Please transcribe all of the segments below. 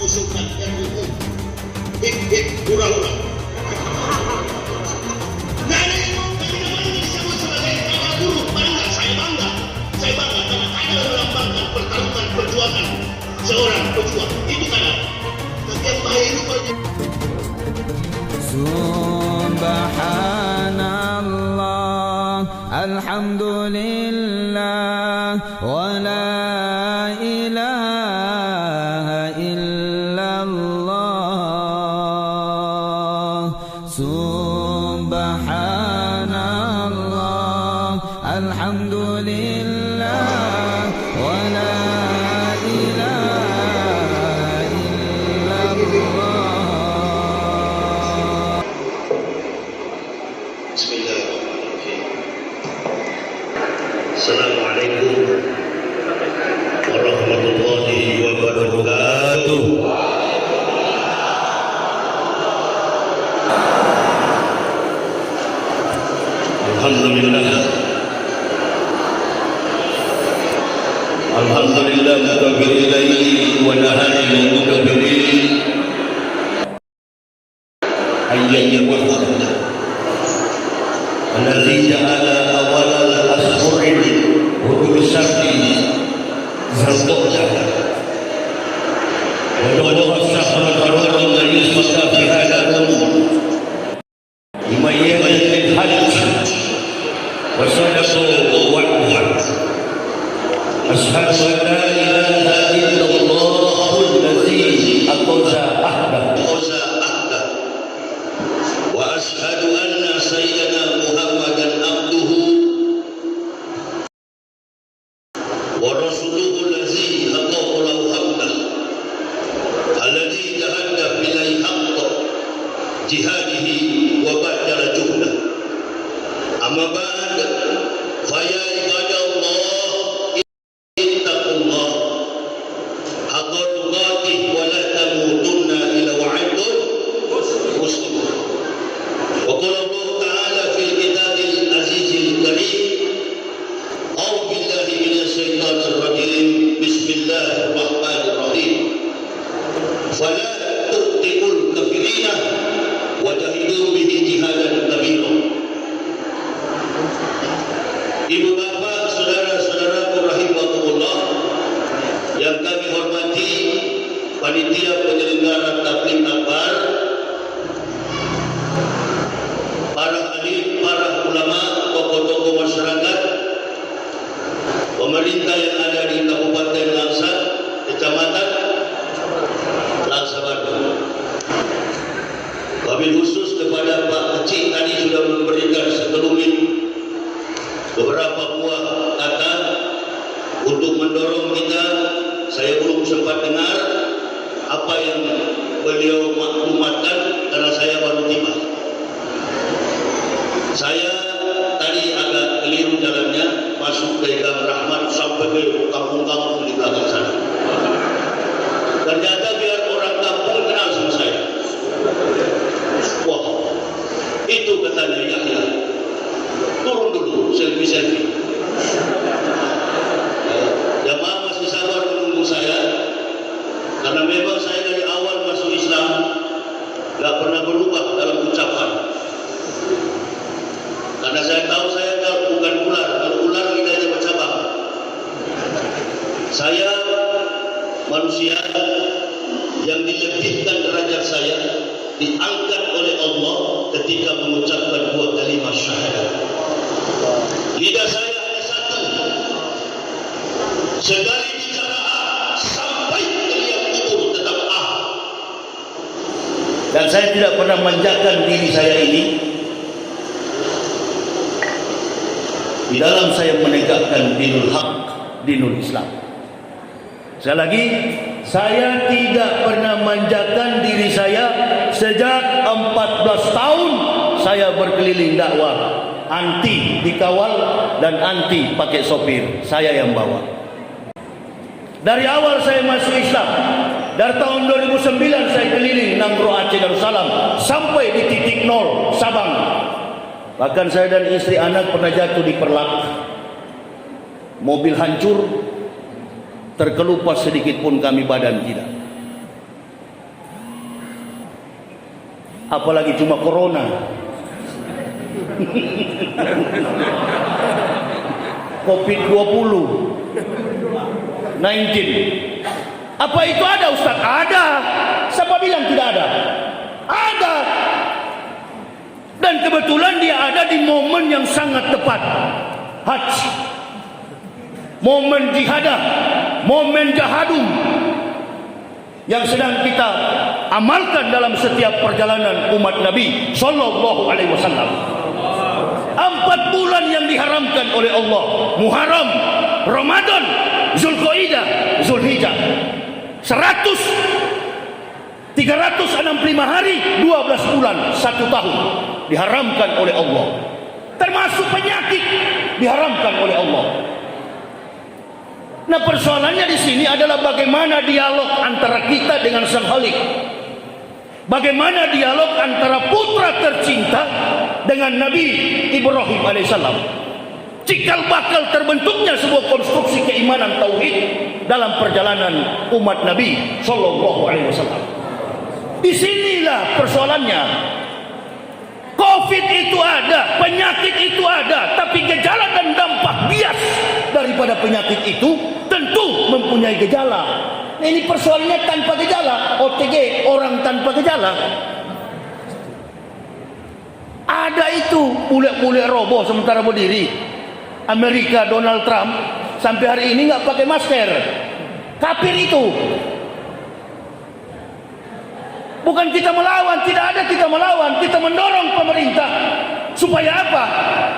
mengusulkan RUU hik hura-hura. Nah, ini namanya disebut sebagai kakak buruh. Bangga, saya bangga karena ada melambangkan pertarungan perjuangan seorang pejuang. Itu karena setiap bayi itu Subhanallah, alhamdulillah, wa la ilaha illallah. Subhanallah, alhamdulillah, wa la ilaha illallah. Bismillahirrahmanirrahim. Assalamualaikum warahmatullahi wabarakatuh. Alhamdulillah mukabbil laili wa nahari mukabbil ayyan wahda alladzi ja'ala awalal ashhuril hurum syar'i zulqa'dah wa wada'a ash-shahra al-haram alladhi yusfa fi hadha al-umr yumayyiz al-hajj wa sadaqu wa'd asyhadu an la ilaha illallah alladzi aqza ahdah wa asyhadu anna sayyidana Muhammadan abduhu wa rasuluhu alladzi aqahu lahu hamdan alladzi jahada bil haqq jihadihi wa badala juhdah. Amma ba'd, fa ya ibadallah ittaqullah haqqa tuqatih wa la tamutunna illa wa antum muslimun. Wa qala Allah ta'ala fil kitabil azizil karim, a'udzu billahi minasy syaithanir rajim, bismillahirrahmanirrahim. Fala tu'tiqul kafirina wa jahidu bihi jihadan kabira. Ibu bapak, saudara-saudaraku rahimakumullah yang kami hormati, panitia penyelenggara tabligh akbar, para alim, para ulama, tokoh-tokoh masyarakat, pemerintah yang ada di Kabupaten Langsa, Kecamatan Langsa Batu. Wabil khusus kepada Pak Kecik tadi sudah memberikan sekelumit beberapa buah kata untuk mendorong kita. Saya belum sempat dengar apa yang beliau maklumatkan karena saya baru tiba. Saya tadi agak keliru jalannya, masuk ke Gang Rahmat sampai ke kampung-kampung di belakang sana. Ternyata biar orang kampung kenal sama saya. Wah, itu katanya Yahya. Turun dulu, selfie-selfie. Jamaah masih sabar menunggu saya, karena memang saya dari awal masuk Islam gak pernah berubah dalam ucapan. Karena saya tahu saya bukan ular. Kalau ular lidahnya bercabang. Saya manusia yang dilebihkan derajat saya, diangkat oleh Allah ketika mengucapkan dua kalimat syahadat. Lidah saya hanya satu. Sekali bicara A, sampai teriak kubur tetap A. Dan saya tidak pernah manjakan diri saya ini di dalam saya menegakkan dinul haq, dinul Islam. Sekali lagi, saya tidak pernah manjakan diri saya sejak 14 tahun saya berkeliling dakwah, anti dikawal dan anti pakai sopir, saya yang bawa. Dari awal saya masuk Islam, dari tahun 2009 saya keliling Nangro Aceh Darussalam sampai di titik 0 Sabang. Bahkan saya dan istri anak pernah jatuh di Perlak, mobil hancur, terkelupas sedikit pun kami badan tidak. apalagi cuma corona. COVID-20 19. Apa itu ada, Ustaz? Ada. Siapa bilang tidak ada? Ada. Dan kebetulan dia ada di momen yang sangat tepat. Haji, momen jihadah, momen jahadum yang sedang kita amalkan dalam setiap perjalanan umat Nabi sallallahu alaihi wasallam. 4 bulan yang diharamkan oleh Allah: Muharram, Ramadan, Zulqaidah, Zulhijjah. 365 hari, 12 bulan, 1 tahun diharamkan oleh Allah. Termasuk penyakit diharamkan oleh Allah. Nah, persoalannya di sini adalah bagaimana dialog antara kita dengan Sang Khalik. Bagaimana dialog antara putra tercinta dengan Nabi Ibrahim alaihissalam. Cikal bakal terbentuknya sebuah konstruksi keimanan tauhid dalam perjalanan umat Nabi sallallahu alaihi wasallam. Di sinilah persoalannya. Covid itu ada, penyakit itu ada, tapi gejala dan dampak bias daripada penyakit itu tentu mempunyai gejala. Nah, ini persoalannya tanpa gejala, OTG, orang tanpa gejala. Ada itu bule-bule roboh sementara berdiri. Amerika Donald Trump sampai hari ini nggak pakai masker. Kafir itu. Bukan kita melawan, tidak ada kita melawan, kita mendorong pemerintah supaya apa?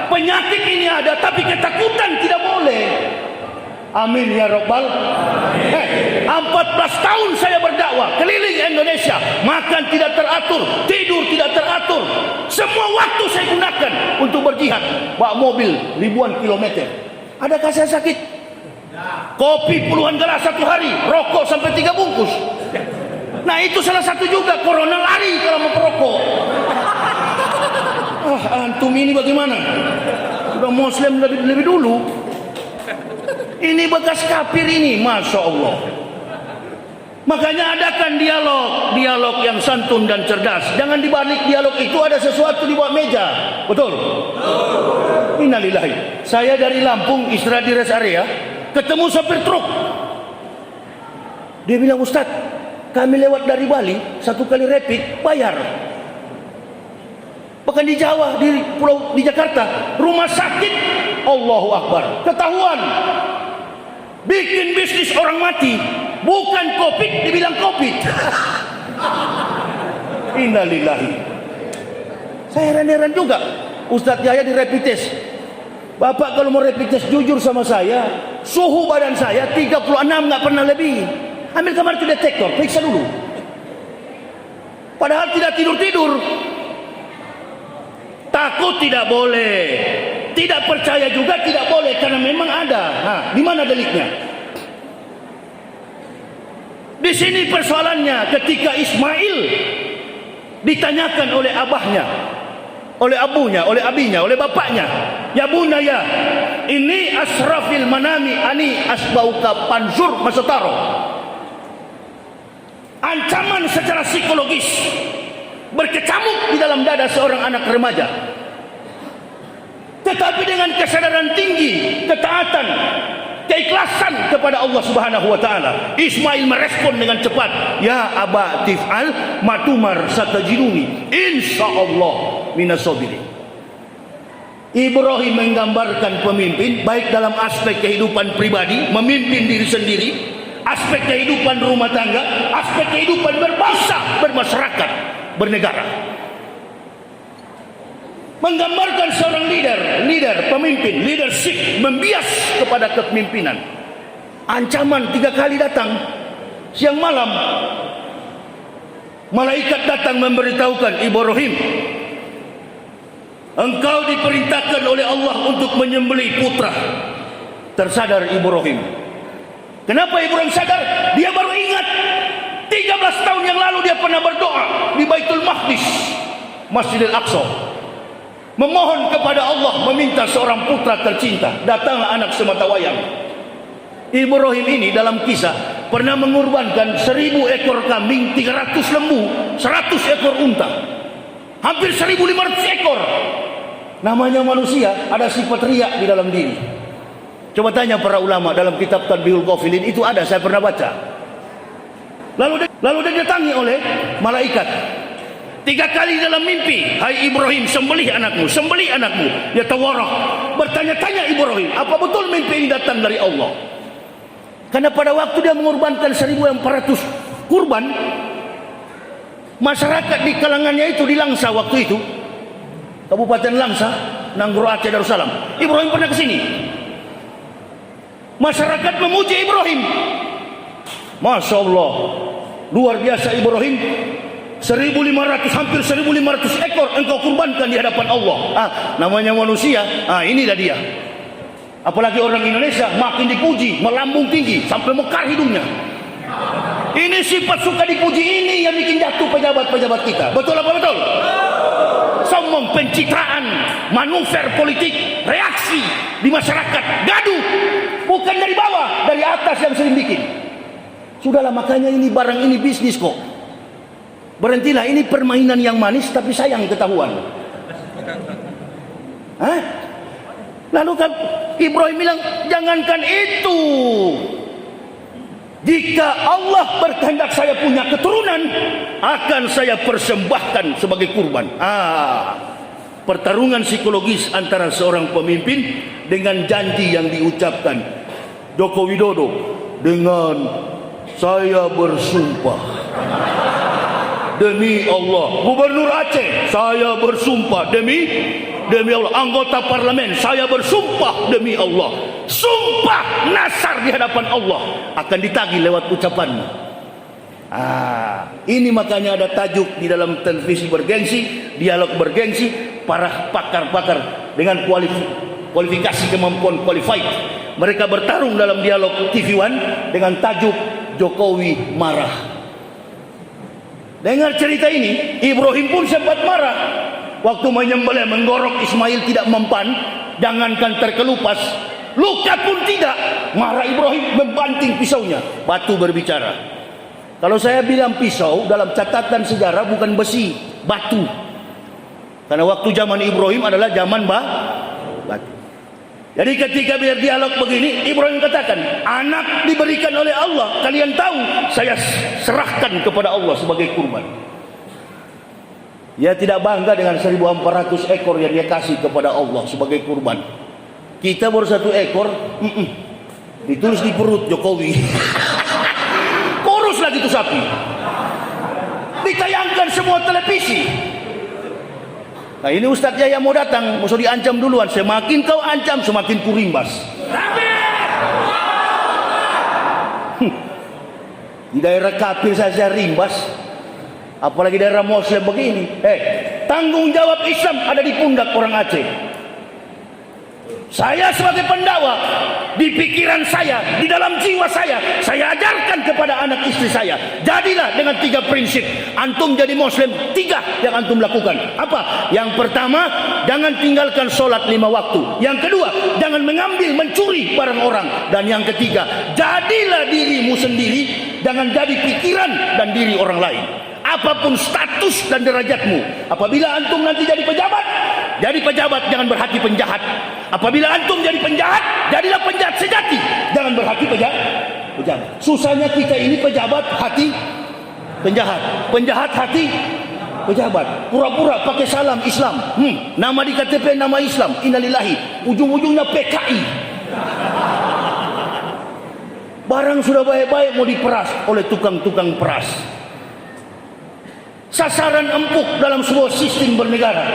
Penyakit ini ada, tapi ketakutan tidak boleh. Amin ya Rabbal. 14 tahun saya berdakwah keliling Indonesia, makan tidak teratur, tidur tidak teratur. Semua waktu saya gunakan untuk berjihad, bawa mobil ribuan kilometer. Adakah saya sakit? Kopi puluhan gelas satu hari, rokok sampai 3 bungkus. Nah, itu salah satu juga, corona lari kalau mau perokok. Antum ini bagaimana? Sudah Muslim lebih dulu. Ini bekas kafir ini, Masya Allah. Makanya adakan dialog yang santun dan cerdas. Jangan dibalik dialog itu ada sesuatu di bawah meja. Betul? Innalillahi. Saya dari Lampung istirahat di rest area, ketemu sopir truk. Dia bilang, Ustaz, kami lewat dari Bali 1 kali rapid bayar. Bahkan di Jawa, di Jakarta, rumah sakit, Allahu Akbar, ketahuan bikin bisnis orang mati, bukan Covid dibilang Covid. Innalillahi. Saya heran-heran juga. Ustadz Yahya di rapid test. Bapak kalau mau rapid test jujur sama saya, suhu badan saya 36 nggak pernah lebih. Ambil kamar itu detektor, periksa dulu. Padahal tidak tidur-tidur. Takut tidak boleh, tidak percaya juga tidak boleh, karena memang ada. Di mana deliknya? Di sini persoalannya ketika Ismail ditanyakan oleh abahnya, oleh abunya, oleh abinya, oleh bapaknya, ya bunaya, ini asrafil manami ani asbauka panzur masataro. Ancaman secara psikologis berkecamuk di dalam dada seorang anak remaja. Tetapi dengan kesadaran tinggi, ketaatan, keikhlasan kepada Allah Subhanahu wa taala, Ismail merespon dengan cepat, ya aba tif'al matumar satajiduni insyaallah minas sabirin. Ibrahim menggambarkan pemimpin baik dalam aspek kehidupan pribadi, memimpin diri sendiri, aspek kehidupan rumah tangga, aspek kehidupan berbangsa, bermasyarakat, bernegara. Menggambarkan seorang leader, pemimpin, leadership, membias kepada kepemimpinan. Ancaman 3 kali datang, siang malam. Malaikat datang memberitahukan, Ibrahim, engkau diperintahkan oleh Allah untuk menyembelih putra. Tersadar Ibrahim. Kenapa Ibrahim sadar? Dia baru ingat 13 tahun yang lalu dia pernah berdoa di Baitul Maqdis, Masjidil Aqsa, memohon kepada Allah meminta seorang putra tercinta. Datanglah anak sematawayang. Ibrahim ini dalam kisah pernah mengorbankan 1000 ekor kambing, 300 lembu, 100 ekor unta. Hampir 1.500 ekor. Namanya manusia ada sifat riak di dalam diri. Coba tanya para ulama dalam kitab Tadbihul Ghafilin, itu ada, saya pernah baca. Lalu dia didatangi oleh malaikat 3 kali dalam mimpi. Hai Ibrahim, sembelih anakmu, sembelih anakmu. Dia tawarak, bertanya-tanya Ibrahim, apa betul mimpi ini datang dari Allah? Karena pada waktu dia mengorbankan 1.400 kurban, masyarakat di kalangannya itu di Langsa waktu itu, Kabupaten Langsa, Nanggro Aceh, Darussalam. Ibrahim pernah ke sini. Masyarakat memuji Ibrahim. Masya Allah, luar biasa Ibrahim. 1.500, hampir 1.500 ekor engkau kurbankan di hadapan Allah. Namanya manusia, inilah dia. Apalagi orang Indonesia makin dipuji, melambung tinggi sampai mekar hidungnya. Ini sifat suka dipuji ini yang bikin jatuh pejabat-pejabat kita. Betul apa betul? Sombong, pencitraan, manuver politik, reaksi di masyarakat, gaduh. Bukan dari bawah, dari atas yang sering bikin. Sudahlah, makanya ini barang ini bisnis kok. Berhentilah, ini permainan yang manis tapi sayang ketahuan. Lalu kan Ibrahim bilang, jangankan itu, jika Allah berkehendak saya punya keturunan, akan saya persembahkan sebagai kurban. Pertarungan psikologis antara seorang pemimpin dengan janji yang diucapkan. Joko Widodo dengan saya bersumpah demi Allah. Gubernur Aceh, saya bersumpah demi Allah. Anggota parlemen, saya bersumpah demi Allah. Sumpah nasar di hadapan Allah akan ditagih lewat ucapanmu. Ini makanya ada tajuk di dalam televisi bergengsi, dialog bergengsi, para pakar-pakar dengan kualifikasi kemampuan qualified. Mereka bertarung dalam dialog TV One dengan tajuk Jokowi marah. Dengar cerita ini, Ibrahim pun sempat marah waktu menyembelih, menggorok Ismail tidak mempan, jangankan terkelupas, luka pun tidak. Marah Ibrahim, membanting pisaunya. Batu berbicara. Kalau saya bilang pisau, dalam catatan sejarah bukan besi, batu. Karena waktu zaman Ibrahim adalah zaman batu. Jadi ketika biar dialog begini, Ibrahim katakan, anak diberikan oleh Allah, kalian tahu, saya serahkan kepada Allah sebagai kurban. Dia tidak bangga dengan 1.400 ekor yang dia kasih kepada Allah sebagai kurban. Kita baru 1 ekor, ditulis di perut Jokowi. Kurus lagi itu sapi. Ditayangkan semua televisi. Nah ini Ustadz Yahya mau datang, musuh diancam duluan. Semakin kau ancam, semakin kurimbas. Di daerah kafir saya rimbas, apalagi daerah Muslim begini. Tanggung jawab Islam ada di pundak orang Aceh. Saya sebagai pendakwa, di pikiran saya, di dalam jiwa saya ajarkan kepada anak istri saya, jadilah dengan 3 prinsip. Antum jadi Muslim, 3 yang antum lakukan. Apa? Yang pertama, jangan tinggalkan sholat 5 waktu. Yang kedua, jangan mengambil, mencuri barang orang. Dan yang ketiga, jadilah dirimu sendiri, jangan jadi pikiran dan diri orang lain. Apapun status dan derajatmu, apabila antum nanti jadi pejabat jangan berhati penjahat. Apabila antum jadi penjahat, jadilah penjahat sejati, jangan berhati pejabat. Susahnya kita ini pejabat hati penjahat hati pejabat. Pura-pura pakai salam Islam, nama di KTP nama Islam, innalillahi, ujung-ujungnya PKI. Barang sudah baik-baik mau diperas oleh tukang-tukang peras. Sasaran empuk dalam sebuah sistem bernegara.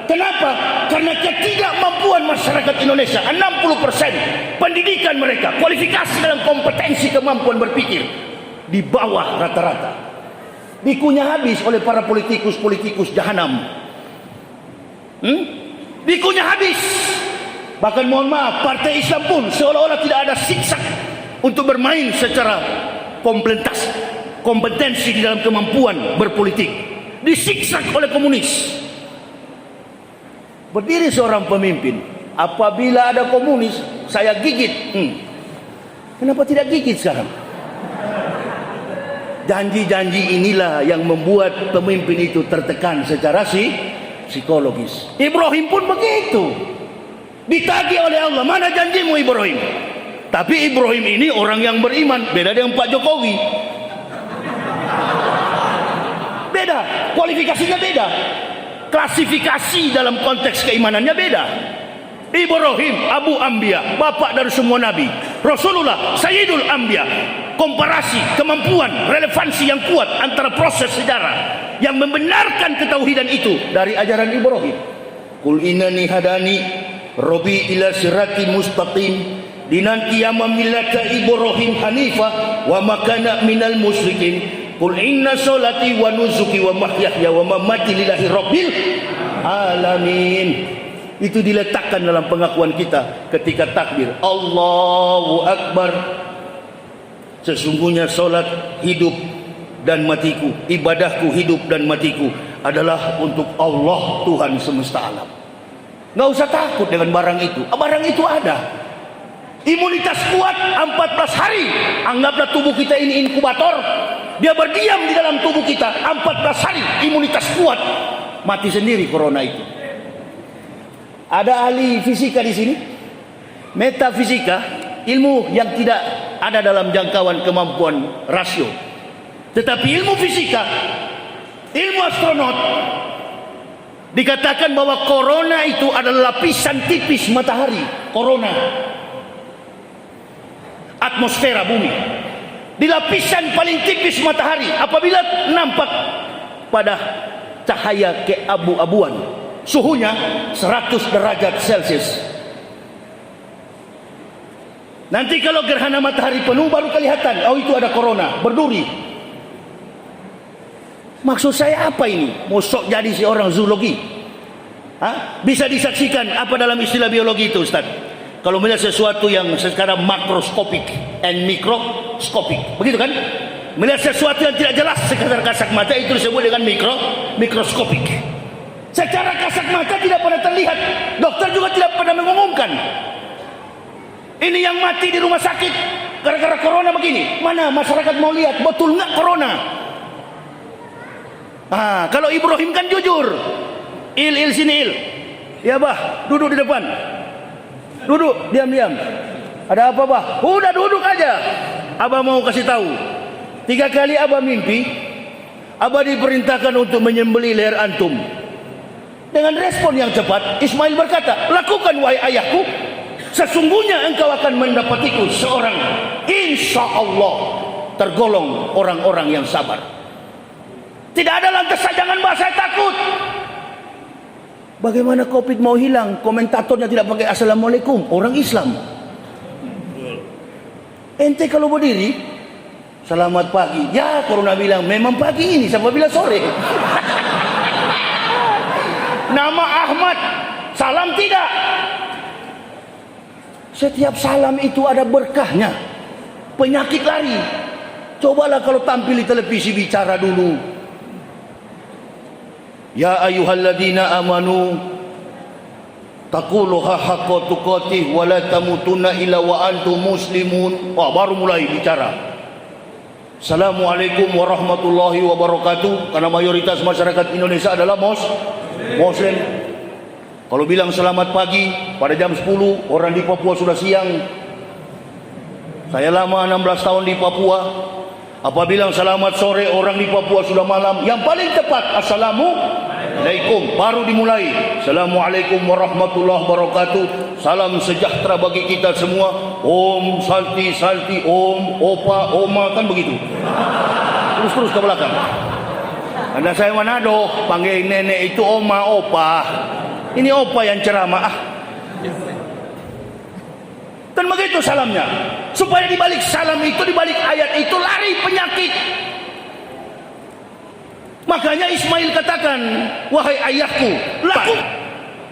Kenapa? Karena ketidakmampuan masyarakat Indonesia. 60% pendidikan mereka, kualifikasi dalam kompetensi kemampuan berpikir di bawah rata-rata. Dikunyah habis oleh para politikus jahanam. Dikunyah habis. Bahkan mohon maaf, partai Islam pun seolah-olah tidak ada siksa untuk bermain secara kompetensi di dalam kemampuan berpolitik. Disiksa oleh komunis. Berdiri seorang pemimpin, apabila ada komunis saya gigit. Kenapa tidak gigit sekarang? Janji-janji inilah yang membuat pemimpin itu tertekan secara psikologis. Ibrahim pun begitu. Ditagih oleh Allah, mana janjimu Ibrahim? Tapi Ibrahim ini orang yang beriman, beda dengan Pak Jokowi. Beda, kualifikasinya beda. Klasifikasi dalam konteks keimanannya beda. Ibrahim Abu Anbiya, bapak dari semua nabi. Rasulullah Sayyidul Anbiya. Komparasi, kemampuan, relevansi yang kuat antara proses sejarah yang membenarkan ketauhidan itu dari ajaran Ibrahim. Qul innani hadani Rabbi ila sirati mustaqim dinan qiyamah millata Ibrahim hanifah wa makana minal musyrikin. Qul inna sholati wa nusuki wa mahyaya wa mamati lillahi rabbil alamin. Itu diletakkan dalam pengakuan kita ketika takbir Allahu Akbar. Sesungguhnya solat hidup dan matiku, ibadahku hidup dan matiku adalah untuk Allah Tuhan semesta alam. Nggak usah takut dengan barang itu. Barang itu ada. Imunitas kuat 14 hari. Anggaplah tubuh kita ini inkubator. Dia berdiam di dalam tubuh kita 14 hari. Imunitas kuat. Mati sendiri corona itu. Ada ahli fisika di sini. Metafisika, ilmu yang tidak ada dalam jangkauan kemampuan rasio. Tetapi ilmu fisika, ilmu astronot, dikatakan bahwa corona itu adalah lapisan tipis matahari. Corona, atmosfera bumi, di lapisan paling tipis matahari. Apabila nampak pada cahaya keabu-abuan, suhunya 100 derajat Celcius. Nanti kalau gerhana matahari penuh baru kelihatan, oh itu ada corona, berduri. Maksud saya apa ini? Mosok jadi seorang zoologi? Bisa disaksikan apa dalam istilah biologi itu, Ustaz? Kalau melihat sesuatu yang sekarang makroskopik and mikroskopik, begitu kan? Melihat sesuatu yang tidak jelas sekedar kasat mata itu disebut dengan mikroskopik. Secara kasat mata tidak pernah terlihat. Dokter juga tidak pernah mengumumkan. Ini yang mati di rumah sakit gara-gara corona begini. Mana masyarakat mau lihat betul nggak corona? Kalau Ibrahim kan jujur. Il sini il. Ya bah, duduk di depan. Duduk, diam-diam. Ada apa bah? Udah duduk aja. Abah mau kasih tahu. 3 kali abah mimpi, abah diperintahkan untuk menyembelih leher antum. Dengan respon yang cepat, Ismail berkata, lakukan wahai ayahku. Sesungguhnya engkau akan mendapatiku seorang, insya Allah, tergolong orang-orang yang sabar. Tidak ada lantas jangan bahasa takut. Bagaimana COVID mau hilang? Komentatornya tidak pakai assalamualaikum. Orang Islam. Ente kalau berdiri, selamat pagi. Ya, corona bilang memang pagi ini sampai bila sore. Nama Ahmad, salam tidak. Setiap salam itu ada berkahnya. Penyakit lari. Cobalah kalau tampil di televisi bicara dulu. Ya ayyuhalladzina amanu taqullaha haqqa tuqatih wa la tamutunna illa wa antum muslimun. Baru mulai bicara. Assalamualaikum warahmatullahi wabarakatuh. Karena mayoritas masyarakat Indonesia adalah Muslim. Kalau bilang selamat pagi pada jam 10, orang di Papua sudah siang. Saya lama 16 tahun di Papua. Apa bilang selamat sore, orang di Papua sudah malam. Yang paling tepat assalamualaikum, baru dimulai. Assalamualaikum warahmatullahi wabarakatuh. Salam sejahtera bagi kita semua. Om santi, om, opa, oma, kan begitu. Terus ke belakang. Anda saya Manado, panggil nenek itu oma, opa. Ini opa yang ceramah. Dan begitu salamnya. Supaya dibalik salam itu, dibalik ayat itu lari penyakit. Makanya Ismail katakan, wahai ayahku,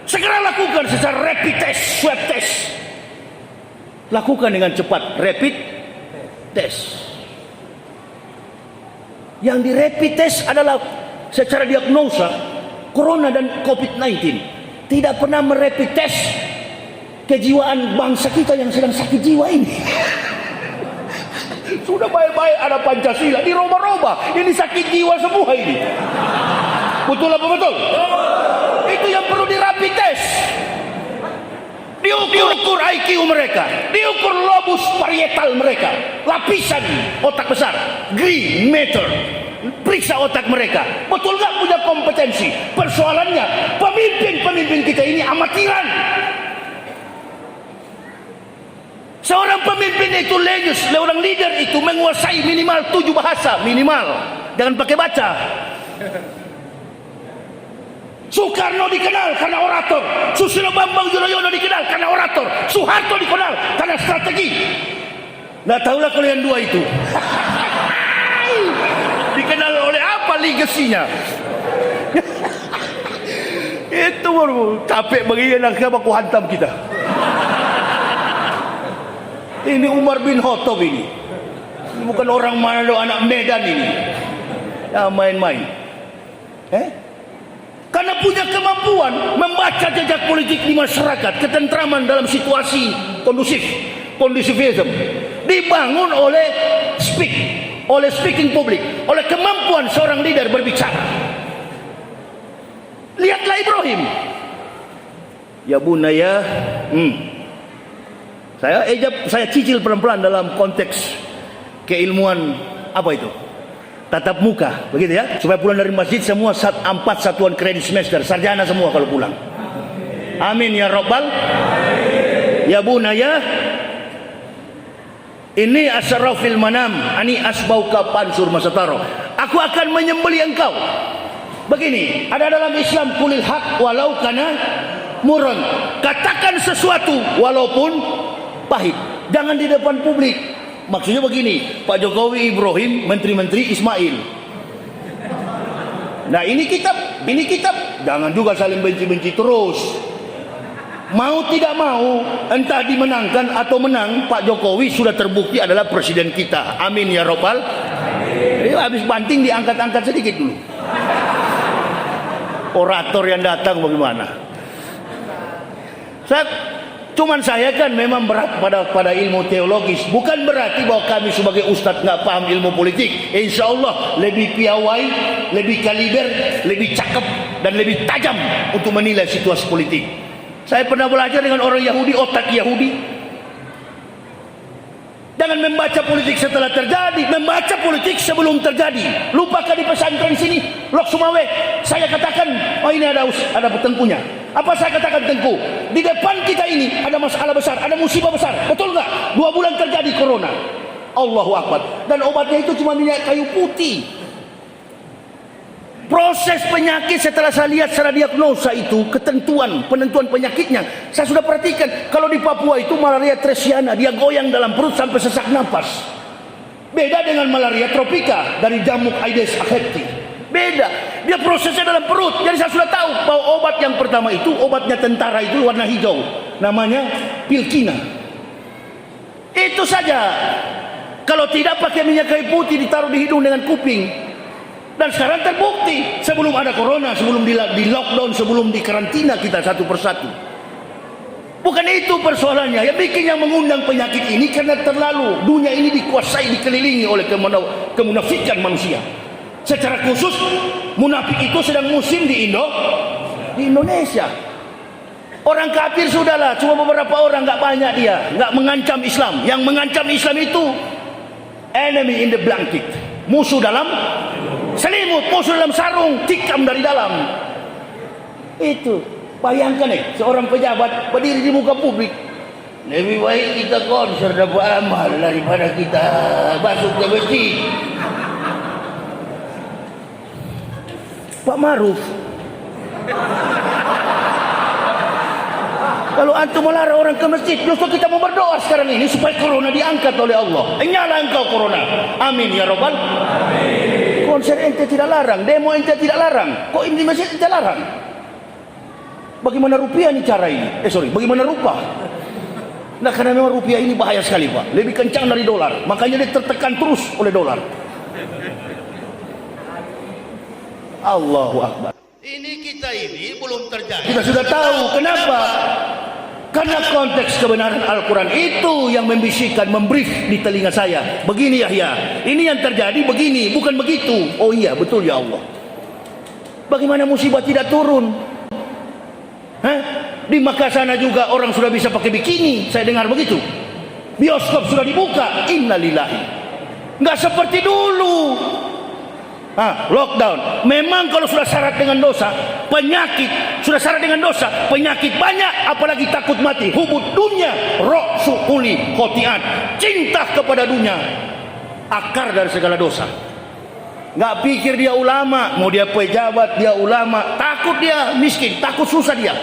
segera lakukan secara rapid test, swab test. Lakukan dengan cepat rapid test. Yang di rapid test adalah secara diagnosa corona dan COVID-19. Tidak pernah merapid test kejiwaan bangsa kita yang sedang sakit jiwa ini. Sudah baik-baik ada Pancasila, diroba-roba. Ini sakit jiwa semua ini. Betul apa betul? itu yang perlu dirapi tes. Diukur IQ mereka, diukur lobus parietal mereka, lapisan otak besar, gray matter. Periksa otak mereka, betul nggak punya kompetensi. Persoalannya pemimpin kita ini amatiran. Seorang pemimpin itu seorang leader itu menguasai minimal 7 bahasa, minimal. Jangan pakai baca. Soekarno dikenal karena orator, Susilo Bambang Yudhoyono dikenal karena orator, Soeharto dikenal karena strategi. Nah, tahulah kalian dua itu dikenal oleh apa legasinya? Itu baru capek bagi anak aku hantam kita. Ini Umar bin Khattab ini bukan orang Manado, anak Medan ini. Ya, main-main. Karena punya kemampuan membaca jejak politik di masyarakat, ketentraman dalam situasi kondusifism dibangun oleh speaking public, oleh kemampuan seorang leader berbicara. Lihatlah Ibrahim. Ya bunaya, saya cicil pelan-pelan dalam konteks keilmuan apa itu? Tatap muka, begitu ya, supaya pulang dari masjid semua 4 satuan kredit semester, sarjana semua kalau pulang. Amin ya Rabbal. Ya bunaya, ini asrafil manam, ani asbauka pansur masataro. Aku akan menyembelih engkau. Begini, ada dalam Islam kulil haq walau kana murun. Katakan sesuatu walaupun pahit. Jangan di depan publik. Maksudnya begini, Pak Jokowi Ibrahim, menteri-menteri Ismail. Nah, ini kitab, jangan juga saling benci-benci terus. Mau tidak mau, entah dimenangkan atau menang, Pak Jokowi sudah terbukti adalah presiden kita. Amin ya Rabbal. Jadi habis banting diangkat-angkat sedikit dulu. Orator yang datang bagaimana? Cuman saya kan memang berat pada ilmu teologis. Bukan berarti bahwa kami sebagai ustadz nggak paham ilmu politik. Insya Allah lebih piawai, lebih kaliber, lebih cakep dan lebih tajam untuk menilai situasi politik. Saya pernah belajar dengan orang Yahudi, otak Yahudi. Jangan membaca politik setelah terjadi, membaca politik sebelum terjadi. Lupakan di pesantren sini, Lok Sumawe, saya katakan, oh ini ada tengkunya. Apa saya katakan tengku? Di depan kita ini ada masalah besar, ada musibah besar. Betul nggak? 2 bulan terjadi corona. Allahu Akbar. Dan obatnya itu cuma minyak kayu putih. Proses penyakit setelah saya lihat secara diagnosa itu, penentuan penyakitnya, saya sudah perhatikan. Kalau di Papua itu malaria tresiana, dia goyang dalam perut sampai sesak napas. Beda dengan malaria tropika dari jamuk Aedes aegypti. Beda, dia prosesnya dalam perut. Jadi saya sudah tahu bahwa obat yang pertama itu, obatnya tentara itu warna hijau, namanya Pilkina. Itu saja. Kalau tidak pakai minyak kayu putih ditaruh di hidung dengan kuping. Dan sekarang terbukti, sebelum ada corona, sebelum di lockdown, sebelum di karantina kita satu persatu. Bukan itu persoalannya. Yang bikin yang mengundang penyakit ini karena terlalu dunia ini dikuasai, dikelilingi oleh kemunafikan manusia. Secara khusus munafik itu sedang musim di Indonesia. Orang kafir sudahlah, cuma beberapa orang, nggak banyak dia, nggak mengancam Islam. Yang mengancam Islam itu enemy in the blanket, musuh dalam selimut, musuh dalam sarung, tikam dari dalam. Itu bayangkan seorang pejabat berdiri di muka publik, lebih baik kita konser dapat amal daripada kita masuk ke masjid. Pak Maruf, kalau antum melarang orang ke masjid, justru kita mau berdoa sekarang ini supaya corona diangkat oleh Allah. Nyala engkau corona. Amin ya Rabbal. Konser ente tidak larang, demo ente tidak larang, kok ini masjid ente larang? Bagaimana rupiah ini cara ini? Bagaimana rupiah? Nah, karena memang rupiah ini bahaya sekali Pak, lebih kencang dari dolar, makanya dia tertekan terus oleh dolar. Allahu Akbar. Ini kita ini belum terjadi. Kita sudah tahu kenapa? Karena konteks kebenaran Al-Quran itu yang membisikkan, membrief di telinga saya. Begini Yahya, ini yang terjadi begini, bukan begitu. Oh iya, betul ya Allah. Bagaimana musibah tidak turun? Hah? Di Makkah sana juga orang sudah bisa pakai bikini, saya dengar begitu. Bioskop sudah dibuka, innalillahi. Nggak seperti dulu. Lockdown. Memang kalau sudah syarat dengan dosa, penyakit, sudah syarat dengan dosa, penyakit banyak, apalagi takut mati. Hubud dunia, ra'su kulli khoti'at. Cinta kepada dunia, akar dari segala dosa. Nggak pikir dia ulama, mau dia pejabat, dia ulama, takut dia miskin, takut susah dia.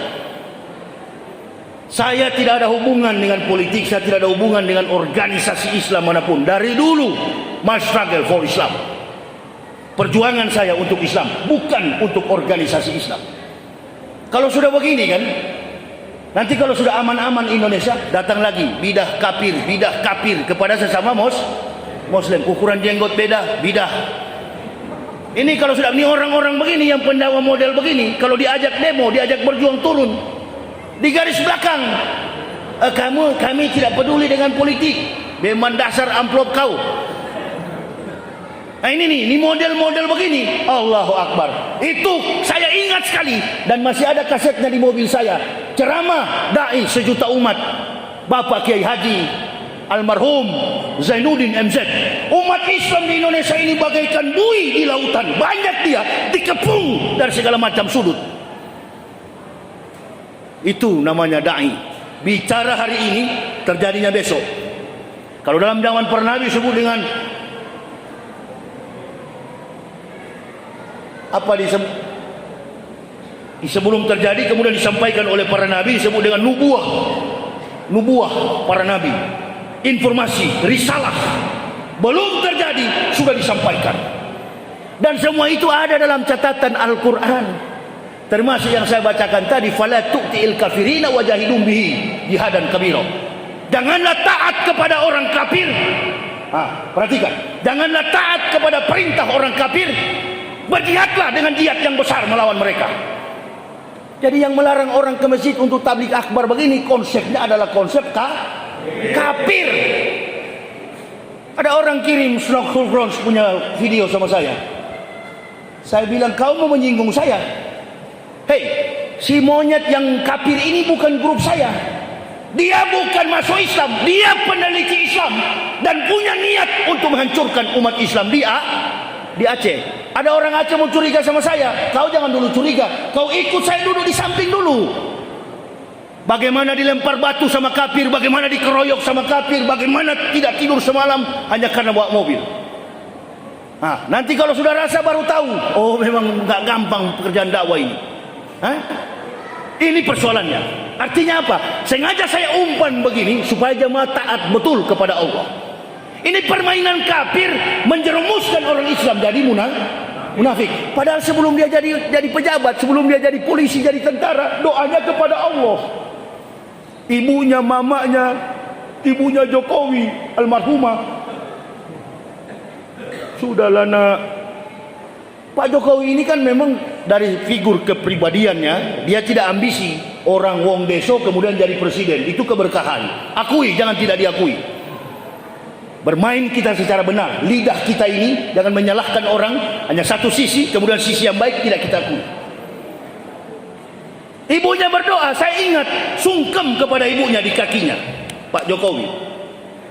Saya tidak ada hubungan dengan politik, saya tidak ada hubungan dengan organisasi Islam manapun. Dari dulu, my struggle for Islam. Perjuangan saya untuk Islam, bukan untuk organisasi Islam. Kalau sudah begini kan, nanti kalau sudah aman-aman Indonesia, datang lagi bidah kafir kepada sesama Muslim. Ukuran jenggot beda, bidah. Ini kalau sudah ini orang-orang begini yang pendakwah model begini, kalau diajak demo, diajak berjuang turun di garis belakang. Kami tidak peduli dengan politik. Memang dasar amplop kau. Nah ini model-model begini. Allahu Akbar. Itu saya ingat sekali dan masih ada kasetnya di mobil saya. Ceramah dai sejuta umat, Bapak Kiai Haji almarhum Zainuddin MZ. Umat Islam di Indonesia ini bagaikan buih di lautan. Banyak dia dikepung dari segala macam sudut. Itu namanya dai. Bicara hari ini, terjadinya besok. Kalau dalam zaman para nabi disebut dengan apa sebelum terjadi kemudian disampaikan oleh para nabi, disebut dengan nubuah para nabi. Informasi, risalah belum terjadi sudah disampaikan, dan semua itu ada dalam catatan Al-Quran, termasuk yang saya bacakan tadi, fala tu'til kafirina wajahidum bihi jihadan kabira. Janganlah taat kepada orang kafir. Perhatikan, janganlah taat kepada perintah orang kafir, berjihadlah dengan jihad yang besar melawan mereka. Jadi yang melarang orang ke masjid untuk tabligh akbar begini, konsepnya adalah konsep kafir. Ada orang kirim Snowcross punya video sama saya. Saya bilang, kau mau menyinggung saya? Hei, si monyet yang kafir ini bukan grup saya. Dia bukan masuk Islam, dia peneliti Islam dan punya niat untuk menghancurkan umat Islam di Aceh. Ada orang Aceh mau curiga sama saya. Kau jangan dulu curiga, kau ikut saya duduk di samping dulu. Bagaimana dilempar batu sama kafir, bagaimana dikeroyok sama kafir, bagaimana tidak tidur semalam hanya karena bawa mobil. Nanti kalau sudah rasa baru tahu, oh memang nggak gampang pekerjaan dakwah ini. Ini persoalannya. Artinya apa? Sengaja saya umpan begini supaya jemaah taat betul kepada Allah. Ini permainan kafir menjerumuskan orang Islam jadi munafik. Padahal sebelum dia jadi pejabat, sebelum dia jadi polisi, jadi tentara, doanya kepada Allah. Ibunya, mamanya, ibunya Jokowi almarhumah. Sudahlah nak. Pak Jokowi ini kan memang dari figur kepribadiannya, dia tidak ambisi orang wong deso kemudian jadi presiden. Itu keberkahan. Akui, jangan tidak diakui. Bermain kita secara benar. Lidah kita ini jangan menyalahkan orang hanya satu sisi, kemudian sisi yang baik tidak kita akui. Ibunya berdoa, saya ingat sungkem kepada ibunya di kakinya Pak Jokowi.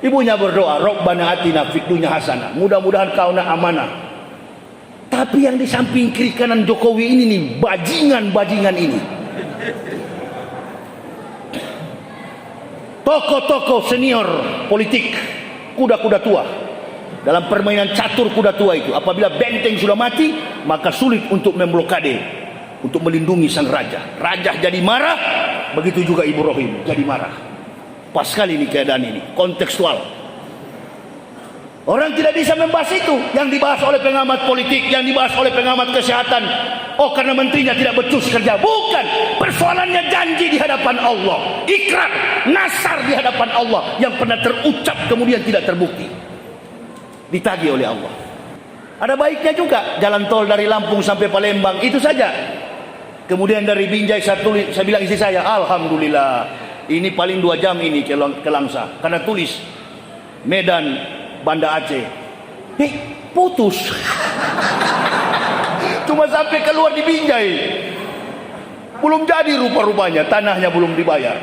Ibunya berdoa, Rabbana atina fid dunya hasanah, mudah-mudahan kau nak amanah. Tapi yang di samping kiri kanan Jokowi ini nih, bajingan ini, tokoh-tokoh senior politik, kuda-kuda tua dalam permainan catur kuda tua itu. Apabila benteng sudah mati, maka sulit untuk memblokade, untuk melindungi sang raja. Raja jadi marah, begitu juga Ibu Rohim jadi marah. Pas sekali ini keadaan ini, kontekstual. Orang tidak bisa membahas itu. Yang dibahas oleh pengamat politik, yang dibahas oleh pengamat kesehatan. Oh, karena menterinya tidak becus kerja. Bukan. Persoalannya janji di hadapan Allah, ikrar, nasar di hadapan Allah yang pernah terucap kemudian tidak terbukti, ditagih oleh Allah. Ada baiknya juga jalan tol dari Lampung sampai Palembang, itu saja. Kemudian dari Binjai saya bilang istri saya, alhamdulillah ini paling 2 jam ini ke Langsa, karena tulis Medan Banda Aceh. Putus. Cuma sampai keluar di Binjai. Belum jadi rupa-rupanya, tanahnya belum dibayar.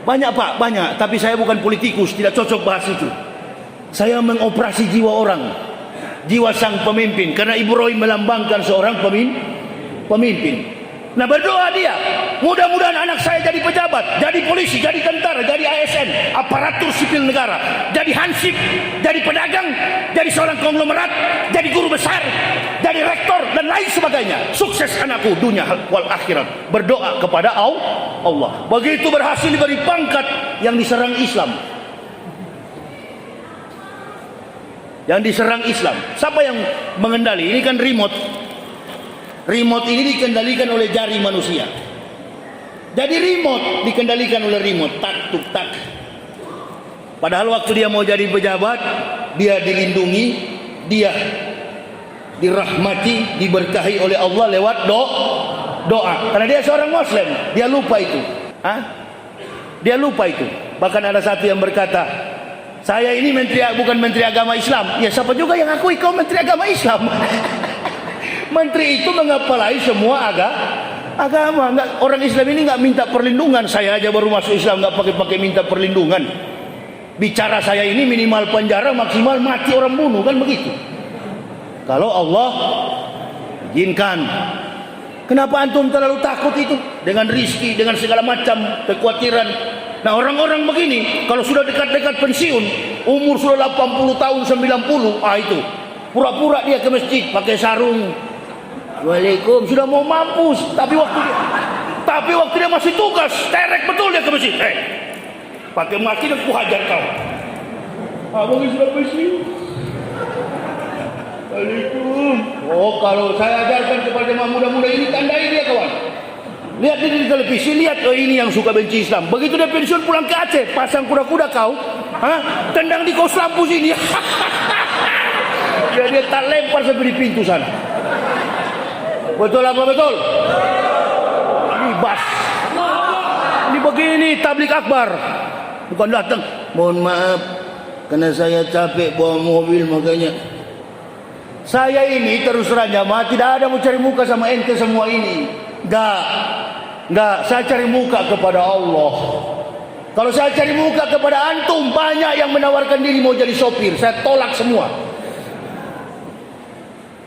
Banyak Pak, banyak. Tapi saya bukan politikus, tidak cocok bahas itu. Saya mengoperasi jiwa orang, jiwa sang pemimpin. Karena Ibrahim melambangkan seorang pemimpin. Nah, berdoa dia, mudah-mudahan anak saya jadi pejabat, jadi polisi, jadi tentara, jadi ASN, aparatur sipil negara, jadi hansip, jadi pedagang, jadi seorang konglomerat, jadi guru besar, jadi rektor, dan lain sebagainya. Sukses anakku dunia wal akhirat. Berdoa kepada Allah. Begitu berhasil diberi pangkat, yang diserang Islam. Yang diserang Islam. Siapa yang mengendali? Ini kan remote. Remote ini dikendalikan oleh jari manusia. Jadi remote dikendalikan oleh remote. Tak, tuk, tak. Padahal waktu dia mau jadi pejabat, dia dilindungi, dia dirahmati, diberkahi oleh Allah lewat doa. Karena dia seorang Muslim, dia lupa itu. Dia lupa itu. Bahkan ada satu yang berkata, saya ini bukan menteri agama Islam. Ya, siapa juga yang akui kau menteri agama Islam? Menteri itu mengapalai semua agama. Orang Islam ini nggak minta perlindungan. Saya aja baru masuk Islam nggak pakai minta perlindungan. Bicara saya ini minimal penjara, maksimal mati orang bunuh, kan begitu. Kalau Allah izinkan. Kenapa antum terlalu takut itu dengan rizki, dengan segala macam kekhawatiran? Nah, orang-orang begini kalau sudah dekat-dekat pensiun, umur sudah 80 tahun 90, itu pura-pura dia ke masjid pakai sarung. Waalaikum, sudah mau mampus, tapi waktu dia masih tugas, terek betul dia ke masjid. Pakai maki dan ku hajar kau. Abang sudah pensiun. Waalaikum. Oh, kalau saya ajarkan kepada jemaah muda-muda ini, tandai dia kawan. Lihat di televisi, lihat ini yang suka benci Islam. Begitu dia pensiun pulang ke Aceh, pasang kuda-kuda kau, tendang di kos lampu sini. Dia tak lempar sampai di pintu sana. Betul apa betul? Ini bas. Ini begini tablik akbar. Bukan datang. Mohon maaf, karena saya capek bawa mobil makanya. Saya ini terus terang jamaah tidak ada mau cari muka sama ente semua ini. Enggak. Saya cari muka kepada Allah. Kalau saya cari muka kepada antum, banyak yang menawarkan diri mau jadi sopir. Saya tolak semua.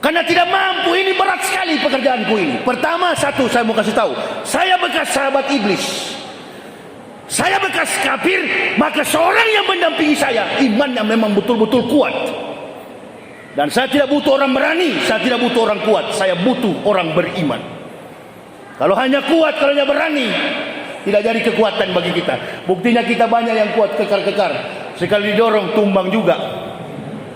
Karena tidak mampu, ini berat sekali pekerjaanku ini. Pertama, satu saya mau kasih tahu, saya bekas sahabat iblis. Saya bekas kafir, maka seorang yang mendampingi saya, imannya memang betul-betul kuat. Dan saya tidak butuh orang berani, saya tidak butuh orang kuat, saya butuh orang beriman. Kalau hanya kuat, kalau hanya berani, tidak jadi kekuatan bagi kita. Buktinya kita banyak yang kuat, kekar-kekar. Sekali didorong, tumbang juga.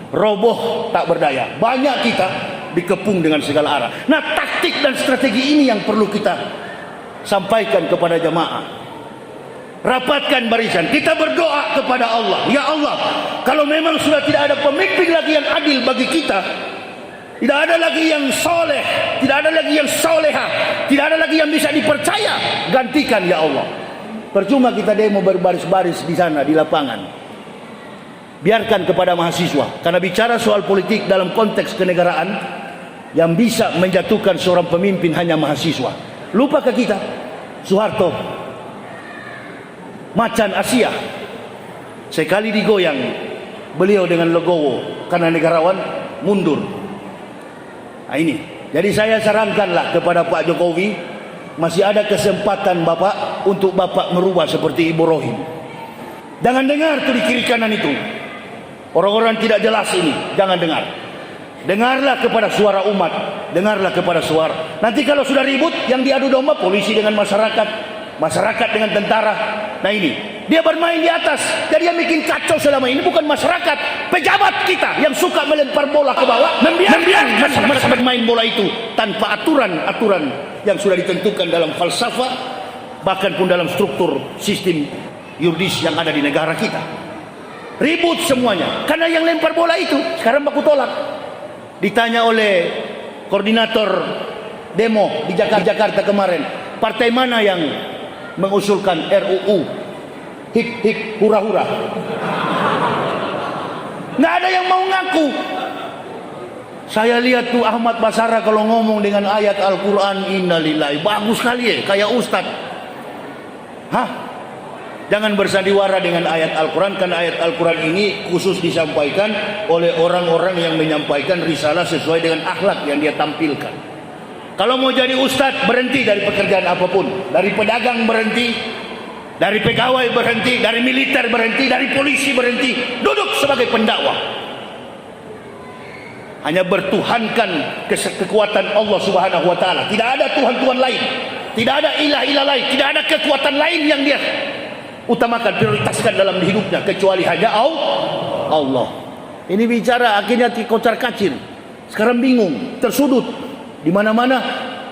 Roboh, tak berdaya. Banyak kita dikepung dengan segala arah. Nah, taktik dan strategi ini yang perlu kita sampaikan kepada jamaah. Rapatkan barisan. Kita berdoa kepada Allah. Ya Allah, kalau memang sudah tidak ada pemimpin lagi yang adil bagi kita, tidak ada lagi yang soleh, tidak ada lagi yang soleha, tidak ada lagi yang bisa dipercaya, gantikan ya Allah. Percuma kita demo berbaris-baris di sana di lapangan. Biarkan kepada mahasiswa. Karena bicara soal politik dalam konteks kenegaraan, yang bisa menjatuhkan seorang pemimpin hanya mahasiswa. Lupakah kita? Soeharto, macan Asia, sekali digoyang beliau dengan legowo karena negarawan mundur. Nah ini, jadi saya sarankanlah kepada Pak Jokowi, masih ada kesempatan Bapak untuk Bapak merubah seperti Ibrahim. Jangan dengar tuh di kiri kanan itu orang-orang tidak jelas ini, jangan dengar. Dengarlah kepada suara umat, dengarlah kepada suara. Nanti kalau sudah ribut, yang diadu domba polisi dengan masyarakat, masyarakat dengan tentara. Nah ini, dia bermain di atas. Jadi yang bikin kacau selama ini bukan masyarakat, pejabat kita yang suka melempar bola ke bawah, membiarkan masyarakat bermain bola itu tanpa aturan-aturan yang sudah ditentukan dalam falsafah, bahkan pun dalam struktur sistem yuridis yang ada di negara kita. Ribut semuanya karena yang lempar bola itu sekarang baku tolak. Ditanya oleh koordinator demo di Jakarta kemarin, partai mana yang mengusulkan RUU? Hik hik hura hura. Nggak ada yang mau ngaku. Saya lihat tuh Ahmad Basara kalau ngomong dengan ayat Al-Quran, innalillahi, bagus sekali ya, kayak Ustadz. Hah? Jangan bersandiwara dengan ayat Al-Quran, karena ayat Al-Quran ini khusus disampaikan oleh orang-orang yang menyampaikan risalah sesuai dengan akhlak yang dia tampilkan. Kalau mau jadi ustadz, berhenti dari pekerjaan apapun. Dari pedagang berhenti, dari pegawai berhenti, dari militer berhenti, dari polisi berhenti. Duduk sebagai pendakwah. Hanya bertuhankan kekuatan Allah Subhanahu wa taala. Tidak ada tuhan-tuhan lain. Tidak ada ilah-ilah lain, tidak ada kekuatan lain yang dia utamakan, prioritaskan dalam hidupnya kecuali hanya Allah. Ini bicara akhirnya kocar kacir. Sekarang bingung, tersudut di mana-mana.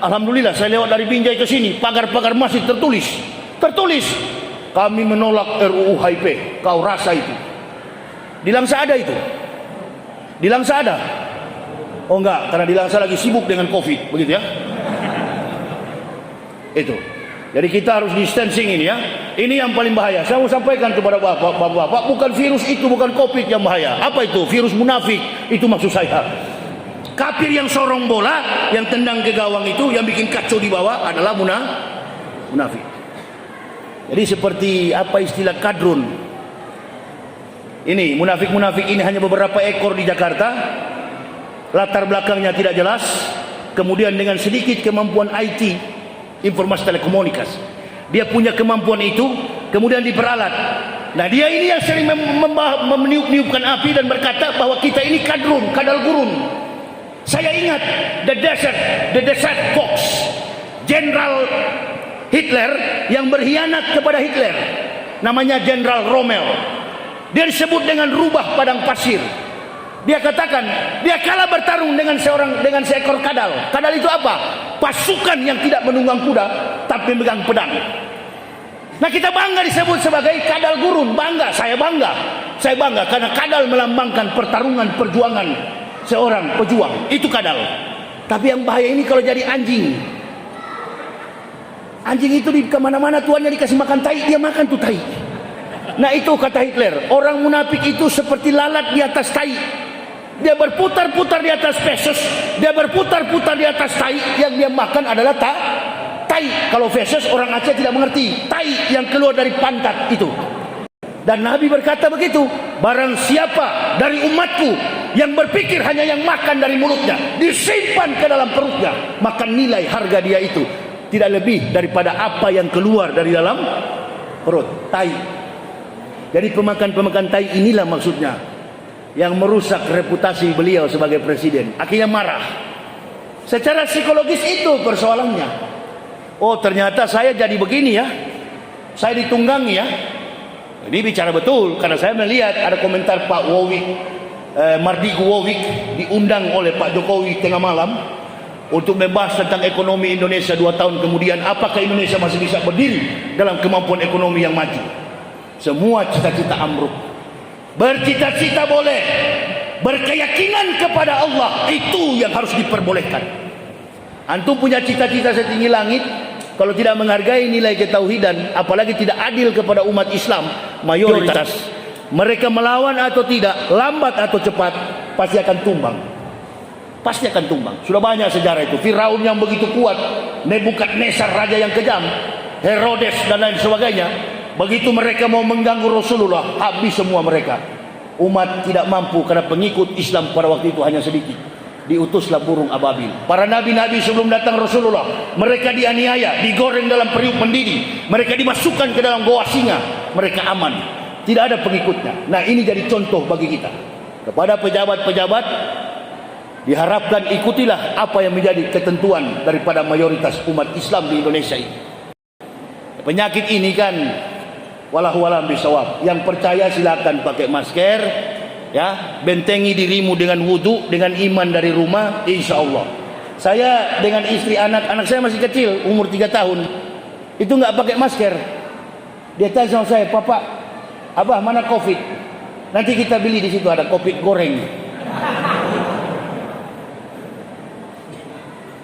Alhamdulillah saya lewat dari Binjai ke sini, pagar-pagar masih tertulis, kami menolak RUU HIP. Kau rasa itu? Di Langsa ada itu? Di Langsa ada? Oh enggak, karena di Langsa lagi sibuk dengan Covid, begitu ya? Itu. Jadi kita harus distancing ini ya. Ini yang paling bahaya. Saya mau sampaikan kepada bapak-bapak, bukan virus itu, bukan Covid yang bahaya. Apa itu? Virus munafik. Itu maksud saya. Kafir yang sorong bola, yang tendang ke gawang itu, yang bikin kacau di bawah adalah munafik. Jadi seperti apa istilah kadrun. Ini munafik-munafik ini hanya beberapa ekor di Jakarta. Latar belakangnya tidak jelas. Kemudian dengan sedikit kemampuan IT, informasi telekomunikasi, dia punya kemampuan itu, kemudian diperalat. Nah dia ini yang sering meniup-niupkan api dan berkata bahwa kita ini kadrun, kadal gurun. Saya ingat the desert fox, Jenderal Hitler yang berkhianat kepada Hitler, namanya Jenderal Rommel. Dia disebut dengan rubah padang pasir. Dia katakan dia kalah bertarung dengan seekor kadal. Kadal itu apa? Pasukan yang tidak menunggang kuda tapi memegang pedang. Nah kita bangga disebut sebagai kadal gurun. Bangga, saya bangga karena kadal melambangkan pertarungan, perjuangan seorang pejuang. Itu kadal. Tapi yang bahaya ini kalau jadi anjing. Anjing itu di kemana-mana tuannya dikasih makan tai, dia makan tuh tai. Nah itu kata Hitler, orang munafik itu seperti lalat di atas tai. Dia berputar-putar di atas feses, dia berputar-putar di atas tai, yang dia makan adalah tai. Kalau feses orang Aceh tidak mengerti, tai yang keluar dari pantat itu. Dan Nabi berkata begitu, barang siapa dari umatku yang berpikir hanya yang makan dari mulutnya, disimpan ke dalam perutnya, maka nilai harga dia itu tidak lebih daripada apa yang keluar dari dalam perut, tai. Jadi pemakan-pemakan tai inilah maksudnya yang merusak reputasi beliau sebagai presiden. Akhirnya marah. Secara psikologis itu persoalannya. Oh ternyata saya jadi begini ya, saya ditunggangi ya. Ini bicara betul, karena saya melihat ada komentar Pak Wowik, Mardigu Wowik diundang oleh Pak Jokowi tengah malam untuk membahas tentang ekonomi Indonesia 2 tahun kemudian. Apakah Indonesia masih bisa berdiri dalam kemampuan ekonomi yang maju? Semua cita-cita amruk. Bercita-cita boleh, berkeyakinan kepada Allah itu yang harus diperbolehkan. Antum punya cita-cita setinggi langit, kalau tidak menghargai nilai ketauhidan, apalagi tidak adil kepada umat Islam mayoritas, mereka melawan atau tidak, lambat atau cepat pasti akan tumbang. Pasti akan tumbang. Sudah banyak sejarah itu. Firaun yang begitu kuat, Nebukadnezar raja yang kejam, Herodes dan lain sebagainya. Begitu mereka mau mengganggu Rasulullah, habis semua mereka. Umat tidak mampu karena pengikut Islam pada waktu itu hanya sedikit. Diutuslah burung ababil. Para nabi-nabi sebelum datang Rasulullah, mereka dianiaya, digoreng dalam periuk mendidih, mereka dimasukkan ke dalam goa singa, mereka aman, tidak ada pengikutnya. Nah ini jadi contoh bagi kita. Kepada pejabat-pejabat diharapkan ikutilah apa yang menjadi ketentuan daripada mayoritas umat Islam di Indonesia ini. Penyakit ini kan wallahu a'lam bishawab. Yang percaya silakan pakai masker, ya, bentengi dirimu dengan wudu, dengan iman dari rumah, insya Allah. Saya dengan istri anak saya masih kecil, umur 3 tahun, itu nggak pakai masker. Dia tanya sama saya, Papa, Abah mana Covid? Nanti kita beli di situ ada Covid goreng.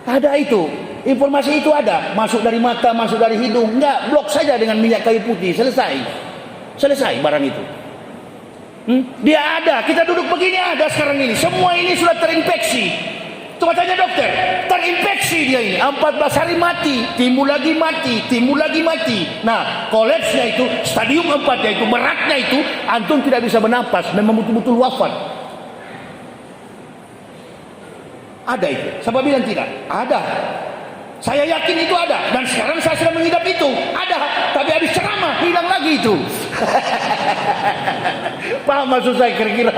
Ada itu. Informasi itu ada, masuk dari mata, masuk dari hidung, enggak, blok saja dengan minyak kayu putih, selesai barang itu. Dia ada, kita duduk begini ada sekarang ini. Semua ini sudah terinfeksi. Coba tanya dokter, terinfeksi dia ini. 14 hari mati, timbul lagi mati, timbul lagi mati. Nah, kolapsnya itu, stadium 4-nya itu, beratnya itu, antum tidak bisa bernapas, memang betul-betul wafat. Ada itu. Siapa bilang tidak? Ada. Saya yakin itu ada. Dan sekarang saya sedang mengidap itu. Ada. Tapi habis ceramah, hilang lagi itu. Paham maksud saya kira-kira?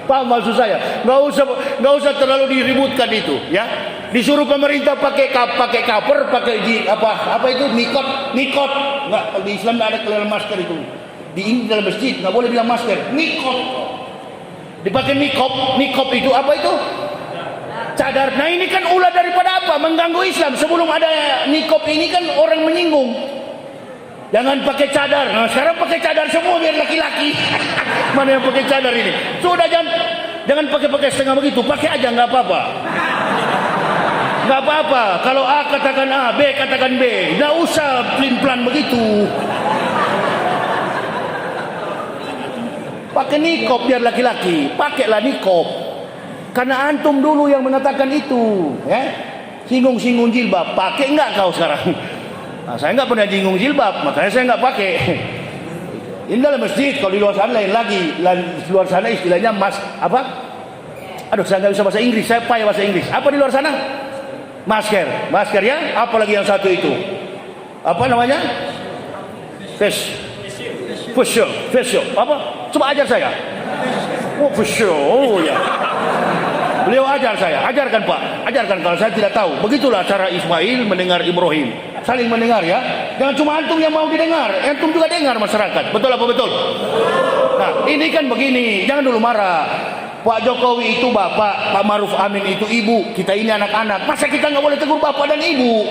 Paham maksud saya? Nggak usah terlalu diributkan itu, ya. Disuruh pemerintah pakai cover, pakai apa itu nikot. Nggak, di Islam nggak ada kelihatan masker itu. Di Inggris dalam masjid nggak boleh bilang masker, nikot. Dipakai nikop itu apa itu? Cadar. Nah ini kan ulah daripada apa? Mengganggu Islam. Sebelum ada nikop ini kan orang menyinggung. Jangan pakai cadar. Nah sekarang pakai cadar semua biar laki-laki. Mana yang pakai cadar ini? Sudah jangan pakai setengah begitu. Pakai aja nggak apa-apa. Nggak apa-apa. Kalau A katakan A, B katakan B. Nggak usah pelin-pelan begitu. Pakai nikop biar laki-laki. Pakailah nikop. Karena antum dulu yang mengatakan itu, ya. Singgung-singgung jilbab, pakai enggak kau sekarang? Nah, saya enggak pernah jinggung jilbab, makanya saya enggak pakai. Ini dalam masjid, kalau di luar sana lain lagi. Di luar sana istilahnya apa? Aduh, saya enggak bisa bahasa Inggris, saya payah bahasa Inggris. Apa di luar sana? Masker ya. Apalagi yang satu itu? Apa namanya? Facial. Apa? Coba ajar saya. Oh, facial. Oh ya. Beliau ajar saya, ajarkan Pak, ajarkan kalau saya tidak tahu. Begitulah cara Ismail mendengar Ibrahim, saling mendengar ya. Jangan cuma antum yang mau didengar, antum juga dengar masyarakat. Betul apa betul? Nah ini kan begini, jangan dulu marah. Pak Jokowi itu bapak, Pak Maruf Amin itu ibu, kita ini anak-anak. Masa kita nggak boleh tegur bapak dan ibu?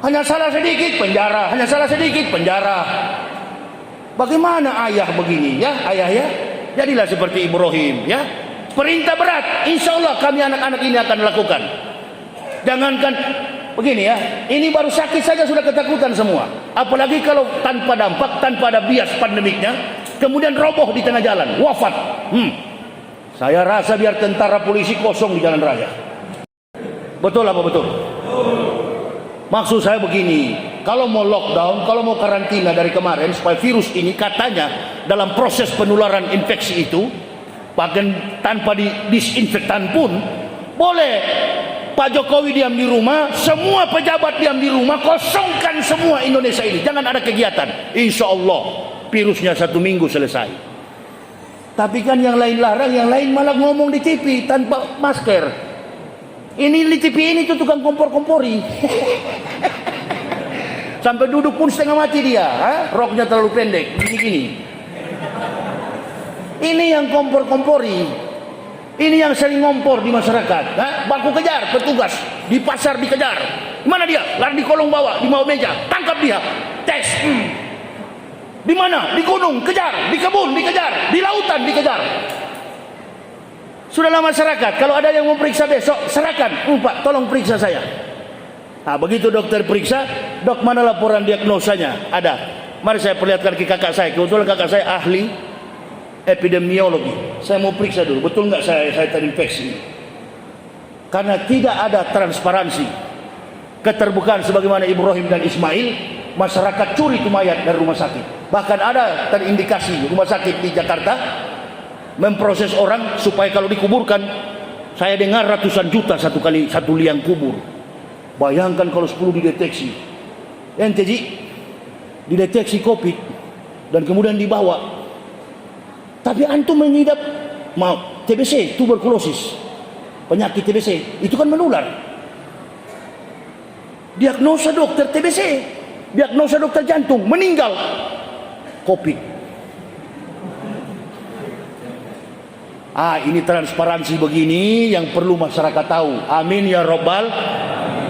Hanya salah sedikit penjara, hanya salah sedikit penjara. Bagaimana ayah begini ya, ayah ya? Jadilah seperti Ibrahim ya. Perintah berat, insya Allah kami anak-anak ini akan lakukan. Jangankan begini ya, ini baru sakit saja sudah ketakutan semua. Apalagi kalau tanpa dampak, tanpa ada bias pandemiknya, kemudian roboh di tengah jalan, wafat. Saya rasa biar tentara polisi kosong di jalan raya. Betul apa betul? Maksud saya begini, kalau mau lockdown, kalau mau karantina dari kemarin supaya virus ini katanya dalam proses penularan infeksi itu bahkan tanpa disinfektan pun boleh. Pak Jokowi diam di rumah, semua pejabat diam di rumah, kosongkan semua Indonesia ini, jangan ada kegiatan. Insya Allah virusnya 1 minggu selesai. Tapi kan yang lain larang, yang lain malah ngomong di TV tanpa masker. Ini di TV ini tuh tukang kompor-kompori. Sampai duduk pun setengah mati dia, roknya terlalu pendek, gini-gini. Ini yang kompor-kompori. Ini yang sering ngompor di masyarakat. Baku kejar petugas, di pasar dikejar. Mana dia? Lari di kolong bawah, di bawah meja. Tangkap dia. Tes. Di mana? Di gunung, kejar. Di kebun, dikejar. Di lautan, dikejar. Sudahlah masyarakat, kalau ada yang mau periksa besok, serahkan. Pak, tolong periksa saya. Nah, begitu dokter periksa, dok mana laporan diagnosanya? Ada. Mari saya perlihatkan ke kakak saya. Kebetulan kakak saya ahli epidemiologi. Saya mau periksa dulu, betul nggak saya terinfeksi? Karena tidak ada transparansi, keterbukaan sebagaimana Ibrahim dan Ismail, masyarakat curi itu mayat dari rumah sakit. Bahkan ada terindikasi rumah sakit di Jakarta memproses orang supaya kalau dikuburkan, saya dengar ratusan juta satu liang kubur. Bayangkan kalau 10 dideteksi, ente dideteksi COVID dan kemudian dibawa. Tapi antum mengidap TBC, tuberkulosis, penyakit TBC, itu kan menular. Diagnosa dokter TBC, diagnosa dokter jantung, meninggal COVID. Ini transparansi begini yang perlu masyarakat tahu. Amin ya Rabbal.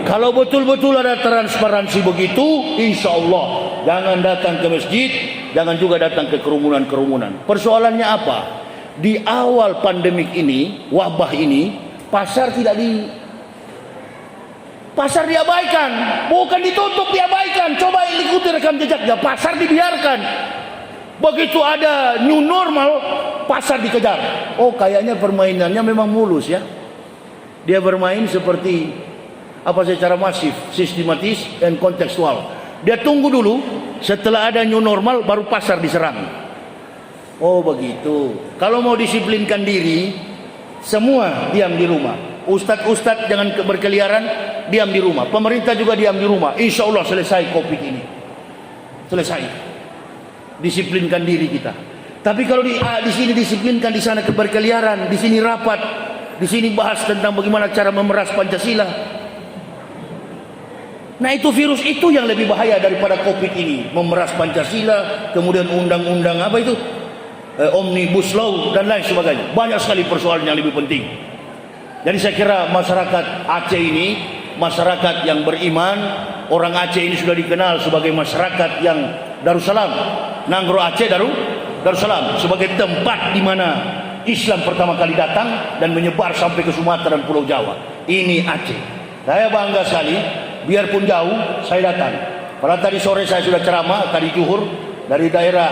Kalau betul-betul ada transparansi begitu, insya Allah jangan datang ke masjid, jangan juga datang ke kerumunan-kerumunan. Persoalannya apa? Di awal pandemik ini, wabah ini, pasar diabaikan, bukan ditutup, diabaikan. Coba ikuti rekam jejaknya, pasar dibiarkan. Begitu ada new normal, pasar dikejar. Oh, kayaknya permainannya memang mulus ya. Dia bermain seperti secara masif, sistematis dan kontekstual. Dia tunggu dulu, setelah ada new normal baru pasar diserang. Oh begitu. Kalau mau disiplinkan diri, semua diam di rumah. Ustadz jangan berkeliaran, diam di rumah. Pemerintah juga diam di rumah. Insya Allah selesai COVID ini. Selesai. Disiplinkan diri kita. Tapi kalau di sini disiplinkan, di sana berkeliaran, di sini rapat, di sini bahas tentang bagaimana cara memeras Pancasila. Nah, itu virus itu yang lebih bahaya daripada COVID ini. Memeras Pancasila, kemudian undang-undang apa itu? Omnibus Law dan lain sebagainya. Banyak sekali persoalan yang lebih penting. Jadi saya kira masyarakat Aceh ini masyarakat yang beriman. Orang Aceh ini sudah dikenal sebagai masyarakat yang Darussalam. Nanggro Aceh Darussalam sebagai tempat di mana Islam pertama kali datang dan menyebar sampai ke Sumatera dan Pulau Jawa. Ini Aceh. Saya bangga sekali, biarpun jauh saya datang. Pada tadi sore saya sudah ceramah tadi zuhur dari daerah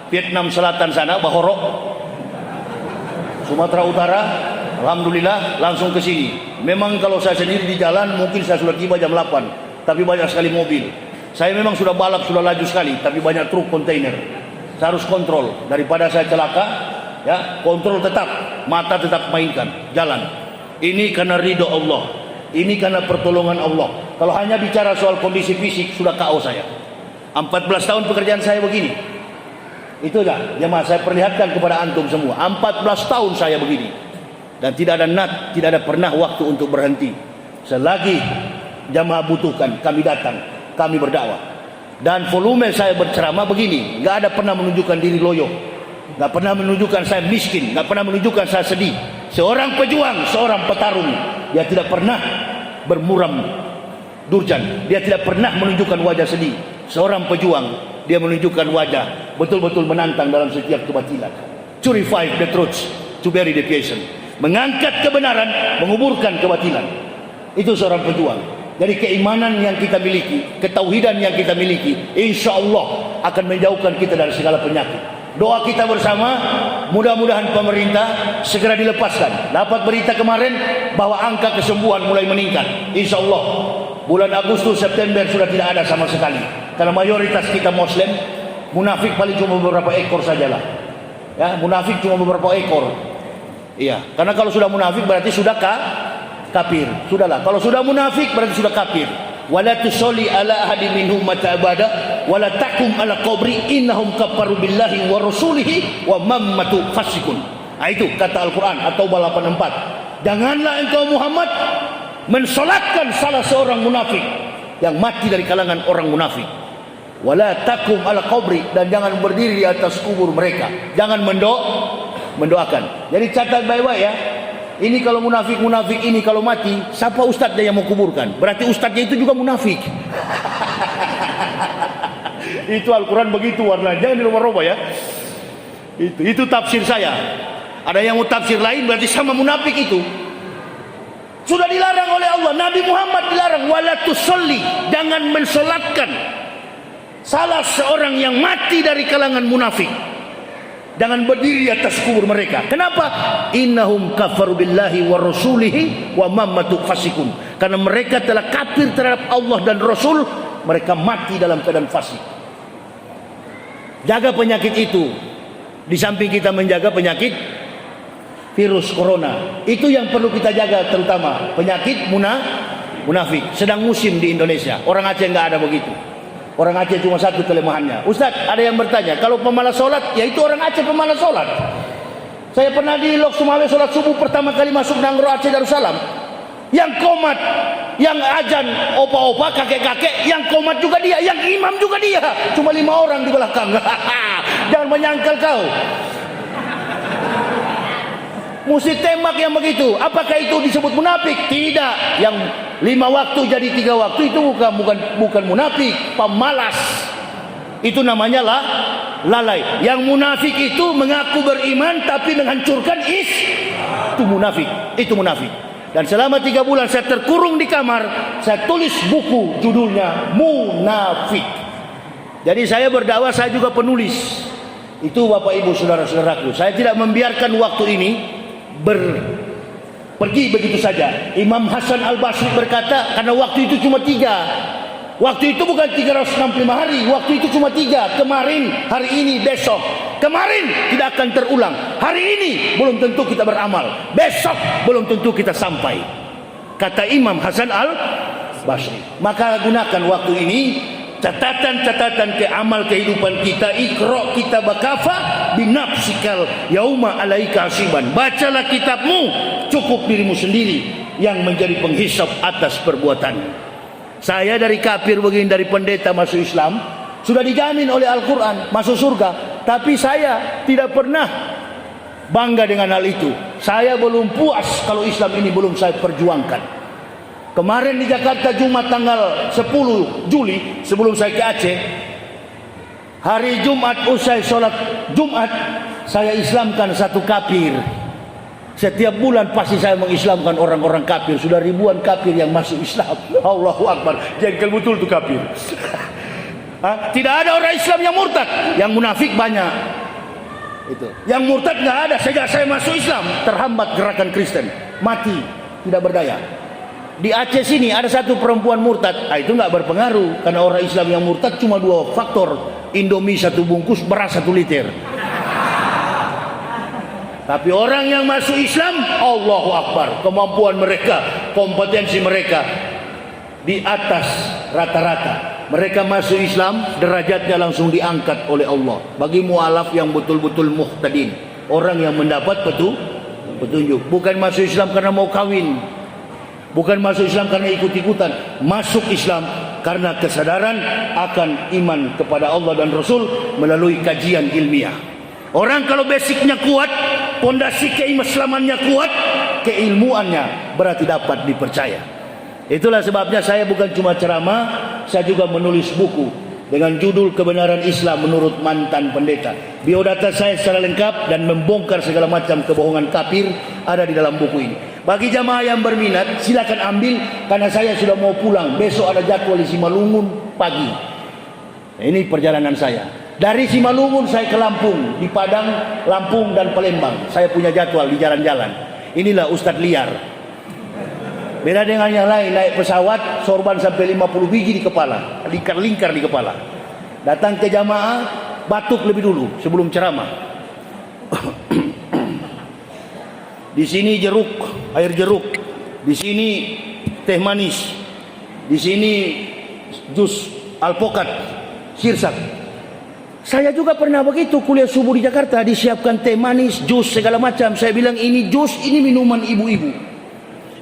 Vietnam Selatan sana, Bahorok, Sumatera Utara. Alhamdulillah langsung ke sini. Memang kalau saya sendiri di jalan mungkin saya sudah tiba jam 8, tapi banyak sekali mobil. Saya memang sudah balap, sudah laju sekali, tapi banyak truk kontainer. Saya harus kontrol daripada saya celaka, ya, kontrol tetap, mata tetap mainkan, jalan. Ini karena ridho Allah. Ini karena pertolongan Allah. Kalau hanya bicara soal kondisi fisik sudah KO saya. 14 tahun pekerjaan saya begini. Itu dah, jemaah, saya perlihatkan kepada antum semua. 14 tahun saya begini. Dan tidak ada pernah waktu untuk berhenti. Selagi jamaah butuhkan, kami datang, kami berdakwah. Dan volume saya berceramah begini, nggak ada pernah menunjukkan diri loyo, nggak pernah menunjukkan saya miskin, nggak pernah menunjukkan saya sedih. Seorang pejuang, seorang petarung, dia tidak pernah bermuram durjan, dia tidak pernah menunjukkan wajah sedih. Seorang pejuang, dia menunjukkan wajah betul-betul menantang dalam setiap kebatilan. To revive the truth, to bury the deviation. Mengangkat kebenaran, menguburkan kebatilan. Itu seorang pejuang. Jadi keimanan yang kita miliki, ketauhidan yang kita miliki, insya Allah akan menjauhkan kita dari segala penyakit. Doa kita bersama, mudah-mudahan pemerintah segera dilepaskan. Dapat berita kemarin bahwa angka kesembuhan mulai meningkat. Insya Allah bulan Agustus, September sudah tidak ada sama sekali. Karena mayoritas kita Muslim, munafik paling cuma beberapa ekor sajalah. Ya, munafik cuma beberapa ekor. Iya, karena kalau sudah munafik berarti sudah kafir. Sudahlah, kalau sudah munafik berarti sudah kafir. Wala tusolli ala ahadin minhum mata abada wala taqum ala qabri innahum kafaru billahi wa rasulihi wa mammatu fasikun. Itu kata Al-Quran atau 84. Janganlah engkau Muhammad mensolatkan salah seorang munafik yang mati dari kalangan orang munafik. Wala taqum ala qabri, dan jangan berdiri di atas kubur mereka. Jangan mendoakan. Jadi catat baik-baik ya. Ini kalau munafik ini kalau mati, siapa ustadznya yang mau kuburkan? Berarti ustadznya itu juga munafik. Itu Al-Quran begitu warna, jangan dirubah-rubah ya. Itu tafsir saya. Ada yang mau tafsir lain berarti sama munafik itu. Sudah dilarang oleh Allah. Nabi Muhammad dilarang wala tusolli, jangan mensolatkan salah seorang yang mati dari kalangan munafik. Jangan berdiri di atas kubur mereka. Kenapa? Innahum kafaru billahi wa rasulihi wa mammatu fasikun. Karena mereka telah kafir terhadap Allah dan Rasul, mereka mati dalam keadaan fasik. Jaga penyakit itu. Di samping kita menjaga penyakit virus corona, itu yang perlu kita jaga, terutama penyakit munafik. Sedang musim di Indonesia. Orang Aceh nggak ada begitu. Orang Aceh cuma satu kelemahannya. Ustaz, ada yang bertanya, kalau pemalas sholat, ya itu orang Aceh pemalas sholat. Saya pernah di Lok Sumawe sholat subuh pertama kali masuk Nanggro Aceh Darussalam. Yang komat, yang ajan opa-opa, kakek-kakek, yang komat juga dia, yang imam juga dia. Cuma 5 orang di belakang. Jangan menyangkal kau. Mesti tembak yang begitu. Apakah itu disebut munafik? Tidak. Yang 5 waktu jadi 3 waktu itu bukan munafik, pemalas. Itu namanya lalai. Yang munafik itu mengaku beriman tapi menghancurkan itu munafik. Itu munafik. Dan selama 3 bulan saya terkurung di kamar, saya tulis buku judulnya Munafik. Jadi saya berdakwah, saya juga penulis. Itu Bapak Ibu saudara-saudaraku, saya tidak membiarkan waktu ini pergi begitu saja. Imam Hasan Al-Basri berkata, karena waktu itu cuma 3. Waktu itu bukan 365 hari, waktu itu cuma 3. Kemarin, hari ini, besok. Kemarin tidak akan terulang. Hari ini belum tentu kita beramal. Besok belum tentu kita sampai. Kata Imam Hasan Al-Basri. Maka gunakan waktu ini, catatan-catatan ke amal kehidupan kita. Iqra kitabaka kafa binafsikal yauma alaika hasiban. Bacalah kitabmu, cukup dirimu sendiri yang menjadi penghisap atas perbuatan. Saya dari kafir begini, dari pendeta masuk Islam, sudah dijamin oleh Al-Quran masuk surga. Tapi saya tidak pernah bangga dengan hal itu. Saya belum puas kalau Islam ini belum saya perjuangkan. Kemarin di Jakarta Jumat tanggal 10 Juli sebelum saya ke Aceh, hari Jumat usai sholat Jumat, saya Islamkan satu kafir. Setiap bulan pasti saya mengislamkan orang-orang kafir. Sudah ribuan kafir yang masuk Islam. Allahu Akbar. Jengkel betul tuh kafir. Tidak ada orang Islam yang murtad. Yang munafik banyak. Itu. Yang murtad nggak ada. Sejak saya masuk Islam, terhambat gerakan Kristen. Mati. Tidak berdaya. Di Aceh sini ada satu perempuan murtad. Itu nggak berpengaruh. Karena orang Islam yang murtad cuma 2 faktor. Indomie 1 bungkus, beras 1 liter. Tapi orang yang masuk Islam, Allahu Akbar, kemampuan mereka, kompetensi mereka di atas rata-rata. Mereka masuk Islam, derajatnya langsung diangkat oleh Allah. Bagi mu'alaf yang betul-betul muhtadin, orang yang mendapat petunjuk. Bukan masuk Islam karena mau kawin, bukan masuk Islam karena ikut-ikutan. Masuk Islam karena kesadaran akan iman kepada Allah dan Rasul melalui kajian ilmiah. Orang kalau basicnya kuat, pondasi keislamannya kuat, keilmuannya berarti dapat dipercaya. Itulah sebabnya saya bukan cuma ceramah, saya juga menulis buku dengan judul Kebenaran Islam Menurut Mantan Pendeta. Biodata saya secara lengkap dan membongkar segala macam kebohongan kafir ada di dalam buku ini. Bagi jamaah yang berminat, silakan ambil, karena saya sudah mau pulang. Besok ada jadwal di Simalungun pagi. Ini perjalanan saya. Dari Simalungun saya ke Lampung, di Padang, Lampung dan Palembang. Saya punya jadwal di jalan-jalan. Inilah Ustadz liar. Beda dengan yang lain, naik pesawat, sorban sampai 50 biji di kepala, lingkar-lingkar di kepala. Datang ke jamaah, batuk lebih dulu sebelum ceramah. Di sini jeruk, air jeruk. Di sini teh manis. Di sini jus alpukat, sirsak. Saya juga pernah begitu, kuliah subuh di Jakarta, disiapkan teh manis, jus, segala macam. Saya bilang ini jus, ini minuman ibu-ibu.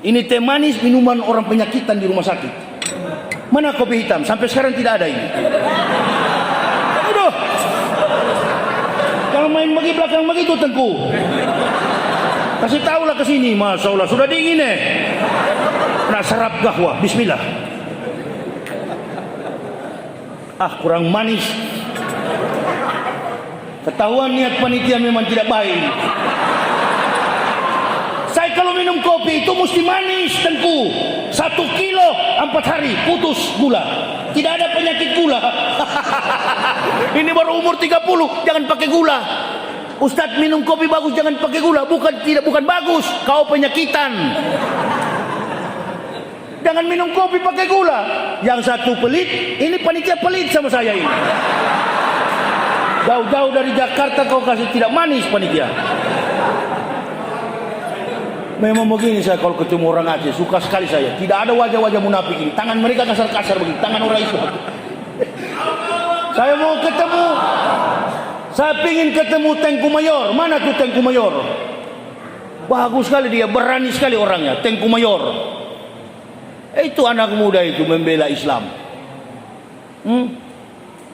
Ini teh manis, minuman orang penyakitan di rumah sakit. Mana kopi hitam? Sampai sekarang tidak ada ini. Aduh. Kalau main bagi belakang begitu Tengku. Kasih tahulah ke sini, Masya Allah, sudah dingin nak serap gahwa, bismillah. Kurang manis. Ketahuan niat panitia memang tidak baik. Saya kalau minum kopi itu mesti manis Tengku. 1 kilo 4 hari putus gula. Tidak ada penyakit gula. Ini baru umur 30, jangan pakai gula. Ustadz minum kopi bagus, jangan pakai gula. Bukan bagus, kau penyakitan. Jangan minum kopi pakai gula. Yang satu pelit, ini panitia pelit sama saya ini. Jauh-jauh dari Jakarta kau kasih tidak manis panitia. Memang begini saya kalau ketemu orang Aceh, suka sekali saya. Tidak ada wajah-wajah munafik ini. Tangan mereka kasar-kasar begini, tangan orang Islam. Saya mau ketemu, saya ingin ketemu Tengku Mayor. Mana tuh Tengku Mayor? Bagus sekali dia, berani sekali orangnya, Tengku Mayor. Itu anak muda itu membela Islam.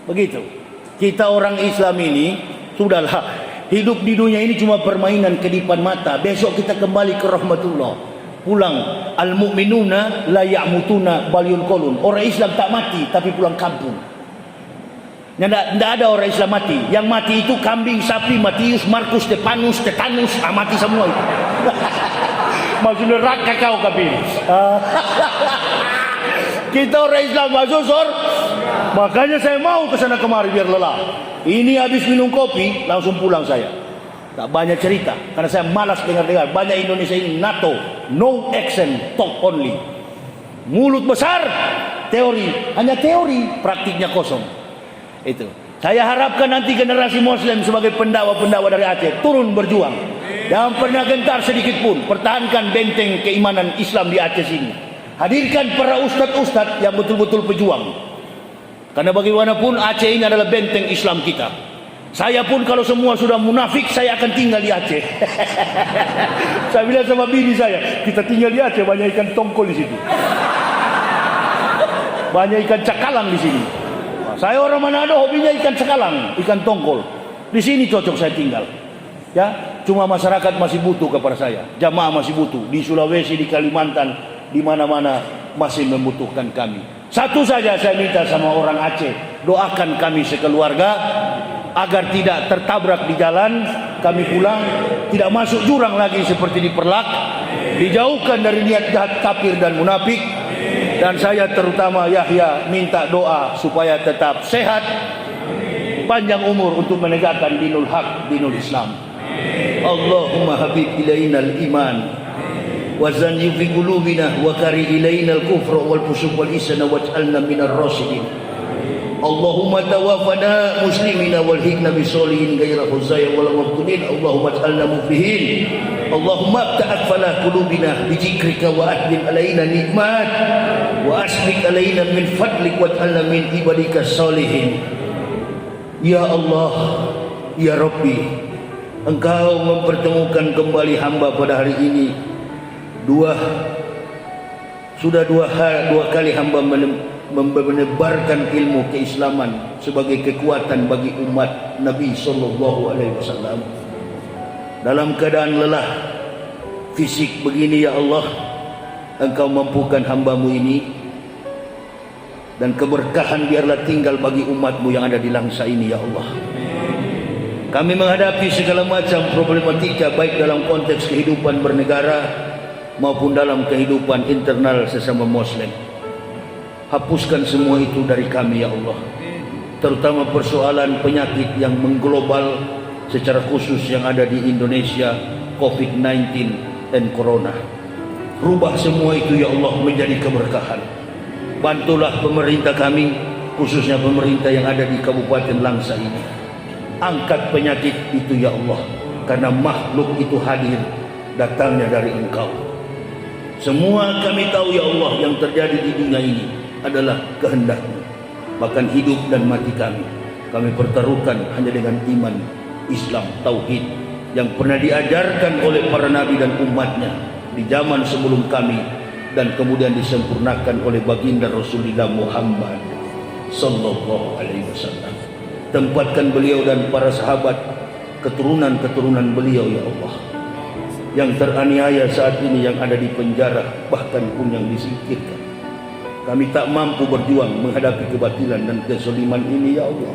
Begitu. Kita orang Islam ini sudahlah, hidup di dunia ini cuma permainan kedipan mata. Besok kita kembali ke rahmatullah. Pulang. Al-mu'minuna la ya'mutuna bal yunqalun. Orang Islam tak mati tapi pulang kampung. Tidak ada orang Islam mati. Yang mati itu kambing, sapi, Matius, Markus, Stefanus, Tetanus, mati semua itu. Masuk neraka kau kambing. Kita orang Islam masuk Makanya saya mau ke sana kemari biar lelah. Ini habis minum kopi langsung pulang saya. Tak banyak cerita karena saya malas dengar-dengar. Banyak Indonesia ini NATO, no action, talk only. Mulut besar, teori, hanya teori, praktiknya kosong. Itu. Saya harapkan nanti generasi Muslim sebagai pendakwa-pendakwa dari Aceh turun berjuang. Jangan pernah gentar sedikit pun. Pertahankan benteng keimanan Islam di Aceh sini. Hadirkan para ustadz-ustadz yang betul-betul pejuang. Karena bagaimanapun Aceh ini adalah benteng Islam kita. Saya pun kalau semua sudah munafik, saya akan tinggal di Aceh. Saya bilang sama bini saya, kita tinggal di Aceh, banyak ikan tongkol di situ. Banyak ikan cakalang di sini. Saya orang Manado, hobinya ikan cakalang, ikan tongkol. Di sini cocok saya tinggal. Ya, cuma masyarakat masih butuh kepada saya. Jamaah masih butuh. Di Sulawesi, di Kalimantan, di mana-mana masih membutuhkan kami. Satu saja saya minta sama orang Aceh, doakan kami sekeluarga agar tidak tertabrak di jalan, kami pulang, tidak masuk jurang lagi seperti di Perlak, dijauhkan dari niat jahat kafir dan munafik. Dan saya terutama Yahya minta doa supaya tetap sehat, panjang umur untuk menegakkan dinul haq, dinul Islam. Allahumma habib ilainal iman wa zanni fi qulubina wa kari ilainal kufra wal fusuq wal isyan waj'alna minar rasyidin. Allahumma tawaffana muslimina wal hikna bisolihin gaira khuzaya wal mabtunin. Allahumma ij'alna muflihin. Allahumma ta'at fala qulubina bi dzikrika wa adlim alaina nikmat wa asbik alaina min fadlik waj'alna min ibadika solihin. Ya Allah, ya Rabbi, Engkau mempertemukan kembali hamba pada hari ini. Sudah dua kali hamba menebarkan ilmu keislaman sebagai kekuatan bagi umat Nabi sallallahu alaihi wasallam. Dalam keadaan lelah fisik begini, ya Allah, Engkau mampukan hamba-Mu ini, dan keberkahan biarlah tinggal bagi umat-Mu yang ada di langsa ini, ya Allah. Kami menghadapi segala macam problematika baik dalam konteks kehidupan bernegara maupun dalam kehidupan internal sesama Muslim. Hapuskan semua itu dari kami, ya Allah. Terutama persoalan penyakit yang mengglobal secara khusus yang ada di Indonesia, COVID-19 dan Corona. Rubah semua itu, ya Allah, menjadi keberkahan. Bantulah pemerintah kami, khususnya pemerintah yang ada di Kabupaten Langsa ini. Angkat penyakit itu, ya Allah, karena makhluk itu hadir datangnya dari Engkau. Semua kami tahu, ya Allah, yang terjadi di dunia ini adalah kehendak-Mu. Bahkan hidup dan mati kami pertaruhkan hanya dengan iman, Islam, tauhid yang pernah diajarkan oleh para nabi dan umatnya di zaman sebelum kami, dan kemudian disempurnakan oleh baginda Rasulullah Muhammad sallallahu alaihi wasallam. Tempatkan beliau dan para sahabat, keturunan-keturunan beliau, ya Allah, yang teraniaya saat ini, yang ada di penjara, bahkan pun yang disingkirkan. Kami tak mampu berjuang menghadapi kebatilan dan kezaliman ini, ya Allah.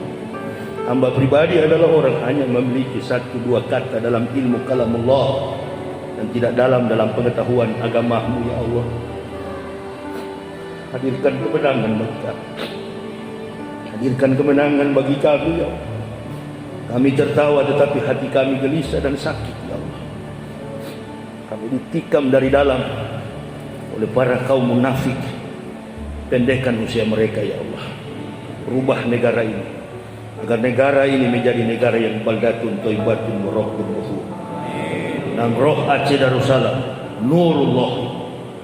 Hamba pribadi adalah orang hanya memiliki 1-2 kata dalam ilmu kalamullah dan tidak dalam pengetahuan agama-Mu, ya Allah. Hadirkan kemenangan bagi kami. Hadirkan kemenangan bagi kami, ya Allah. Kami tertawa tetapi hati kami gelisah dan sakit, ya Allah. Kami ditikam dari dalam oleh para kaum munafik. Pendekkan usia mereka, ya Allah. Rubah negara ini agar negara ini menjadi negara yang baldatun thayyibatun wa rabbun ghafur. Roh Aceh Darussalam, nurullah,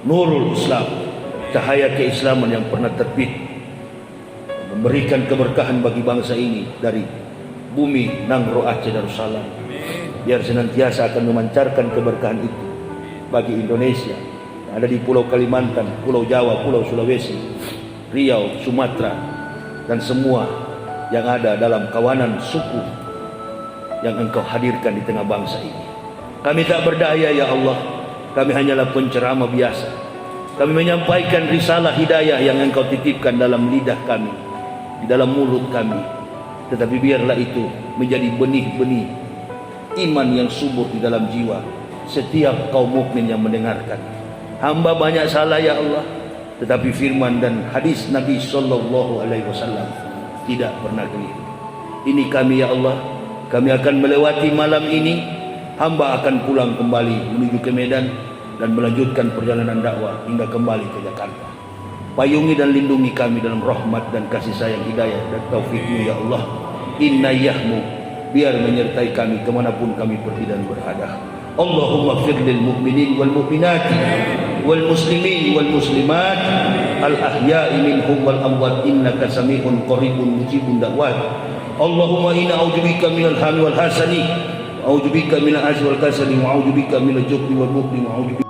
nurul Islam, cahaya keislaman yang pernah terbit, memberikan keberkahan bagi bangsa ini dari bumi Nangro Aceh Darussalam. Biar senantiasa akan memancarkan keberkahan itu bagi Indonesia yang ada di Pulau Kalimantan, Pulau Jawa, Pulau Sulawesi, Riau, Sumatera, dan semua yang ada dalam kawanan suku yang Engkau hadirkan di tengah bangsa ini. Kami tak berdaya, ya Allah. Kami hanyalah penceramah biasa. Kami menyampaikan risalah hidayah yang Engkau titipkan dalam lidah kami, di dalam mulut kami. Tetapi biarlah itu menjadi benih-benih iman yang subur di dalam jiwa setiap kaum mukmin yang mendengarkan. Hamba banyak salah, ya Allah. tetapi firman dan hadis Nabi sallallahu alaihi wasallam tidak pernah keliru. Ini kami ya Allah, kami akan melewati malam ini, hamba akan pulang kembali menuju ke Medan dan melanjutkan perjalanan dakwah hingga kembali ke Jakarta. Payungi dan lindungi kami dalam rahmat dan kasih sayang, hidayah dan taufik-Mu ya Allah. Inayahmu biar menyertai kami kemanapun kami pergi dan berada. Allahumma fir lil mu'minin wal mu'minati wal muslimin wal muslimat al ahya'i minhum wal amwat innaka sami'un qaribun mujibun da'wat. Allahumma inna a'udzubika minal hammi wal hasani wa a'udzubika minal ajzi wal kasali wa a'udzubika minal jubni wal bukhli wa a'udzubika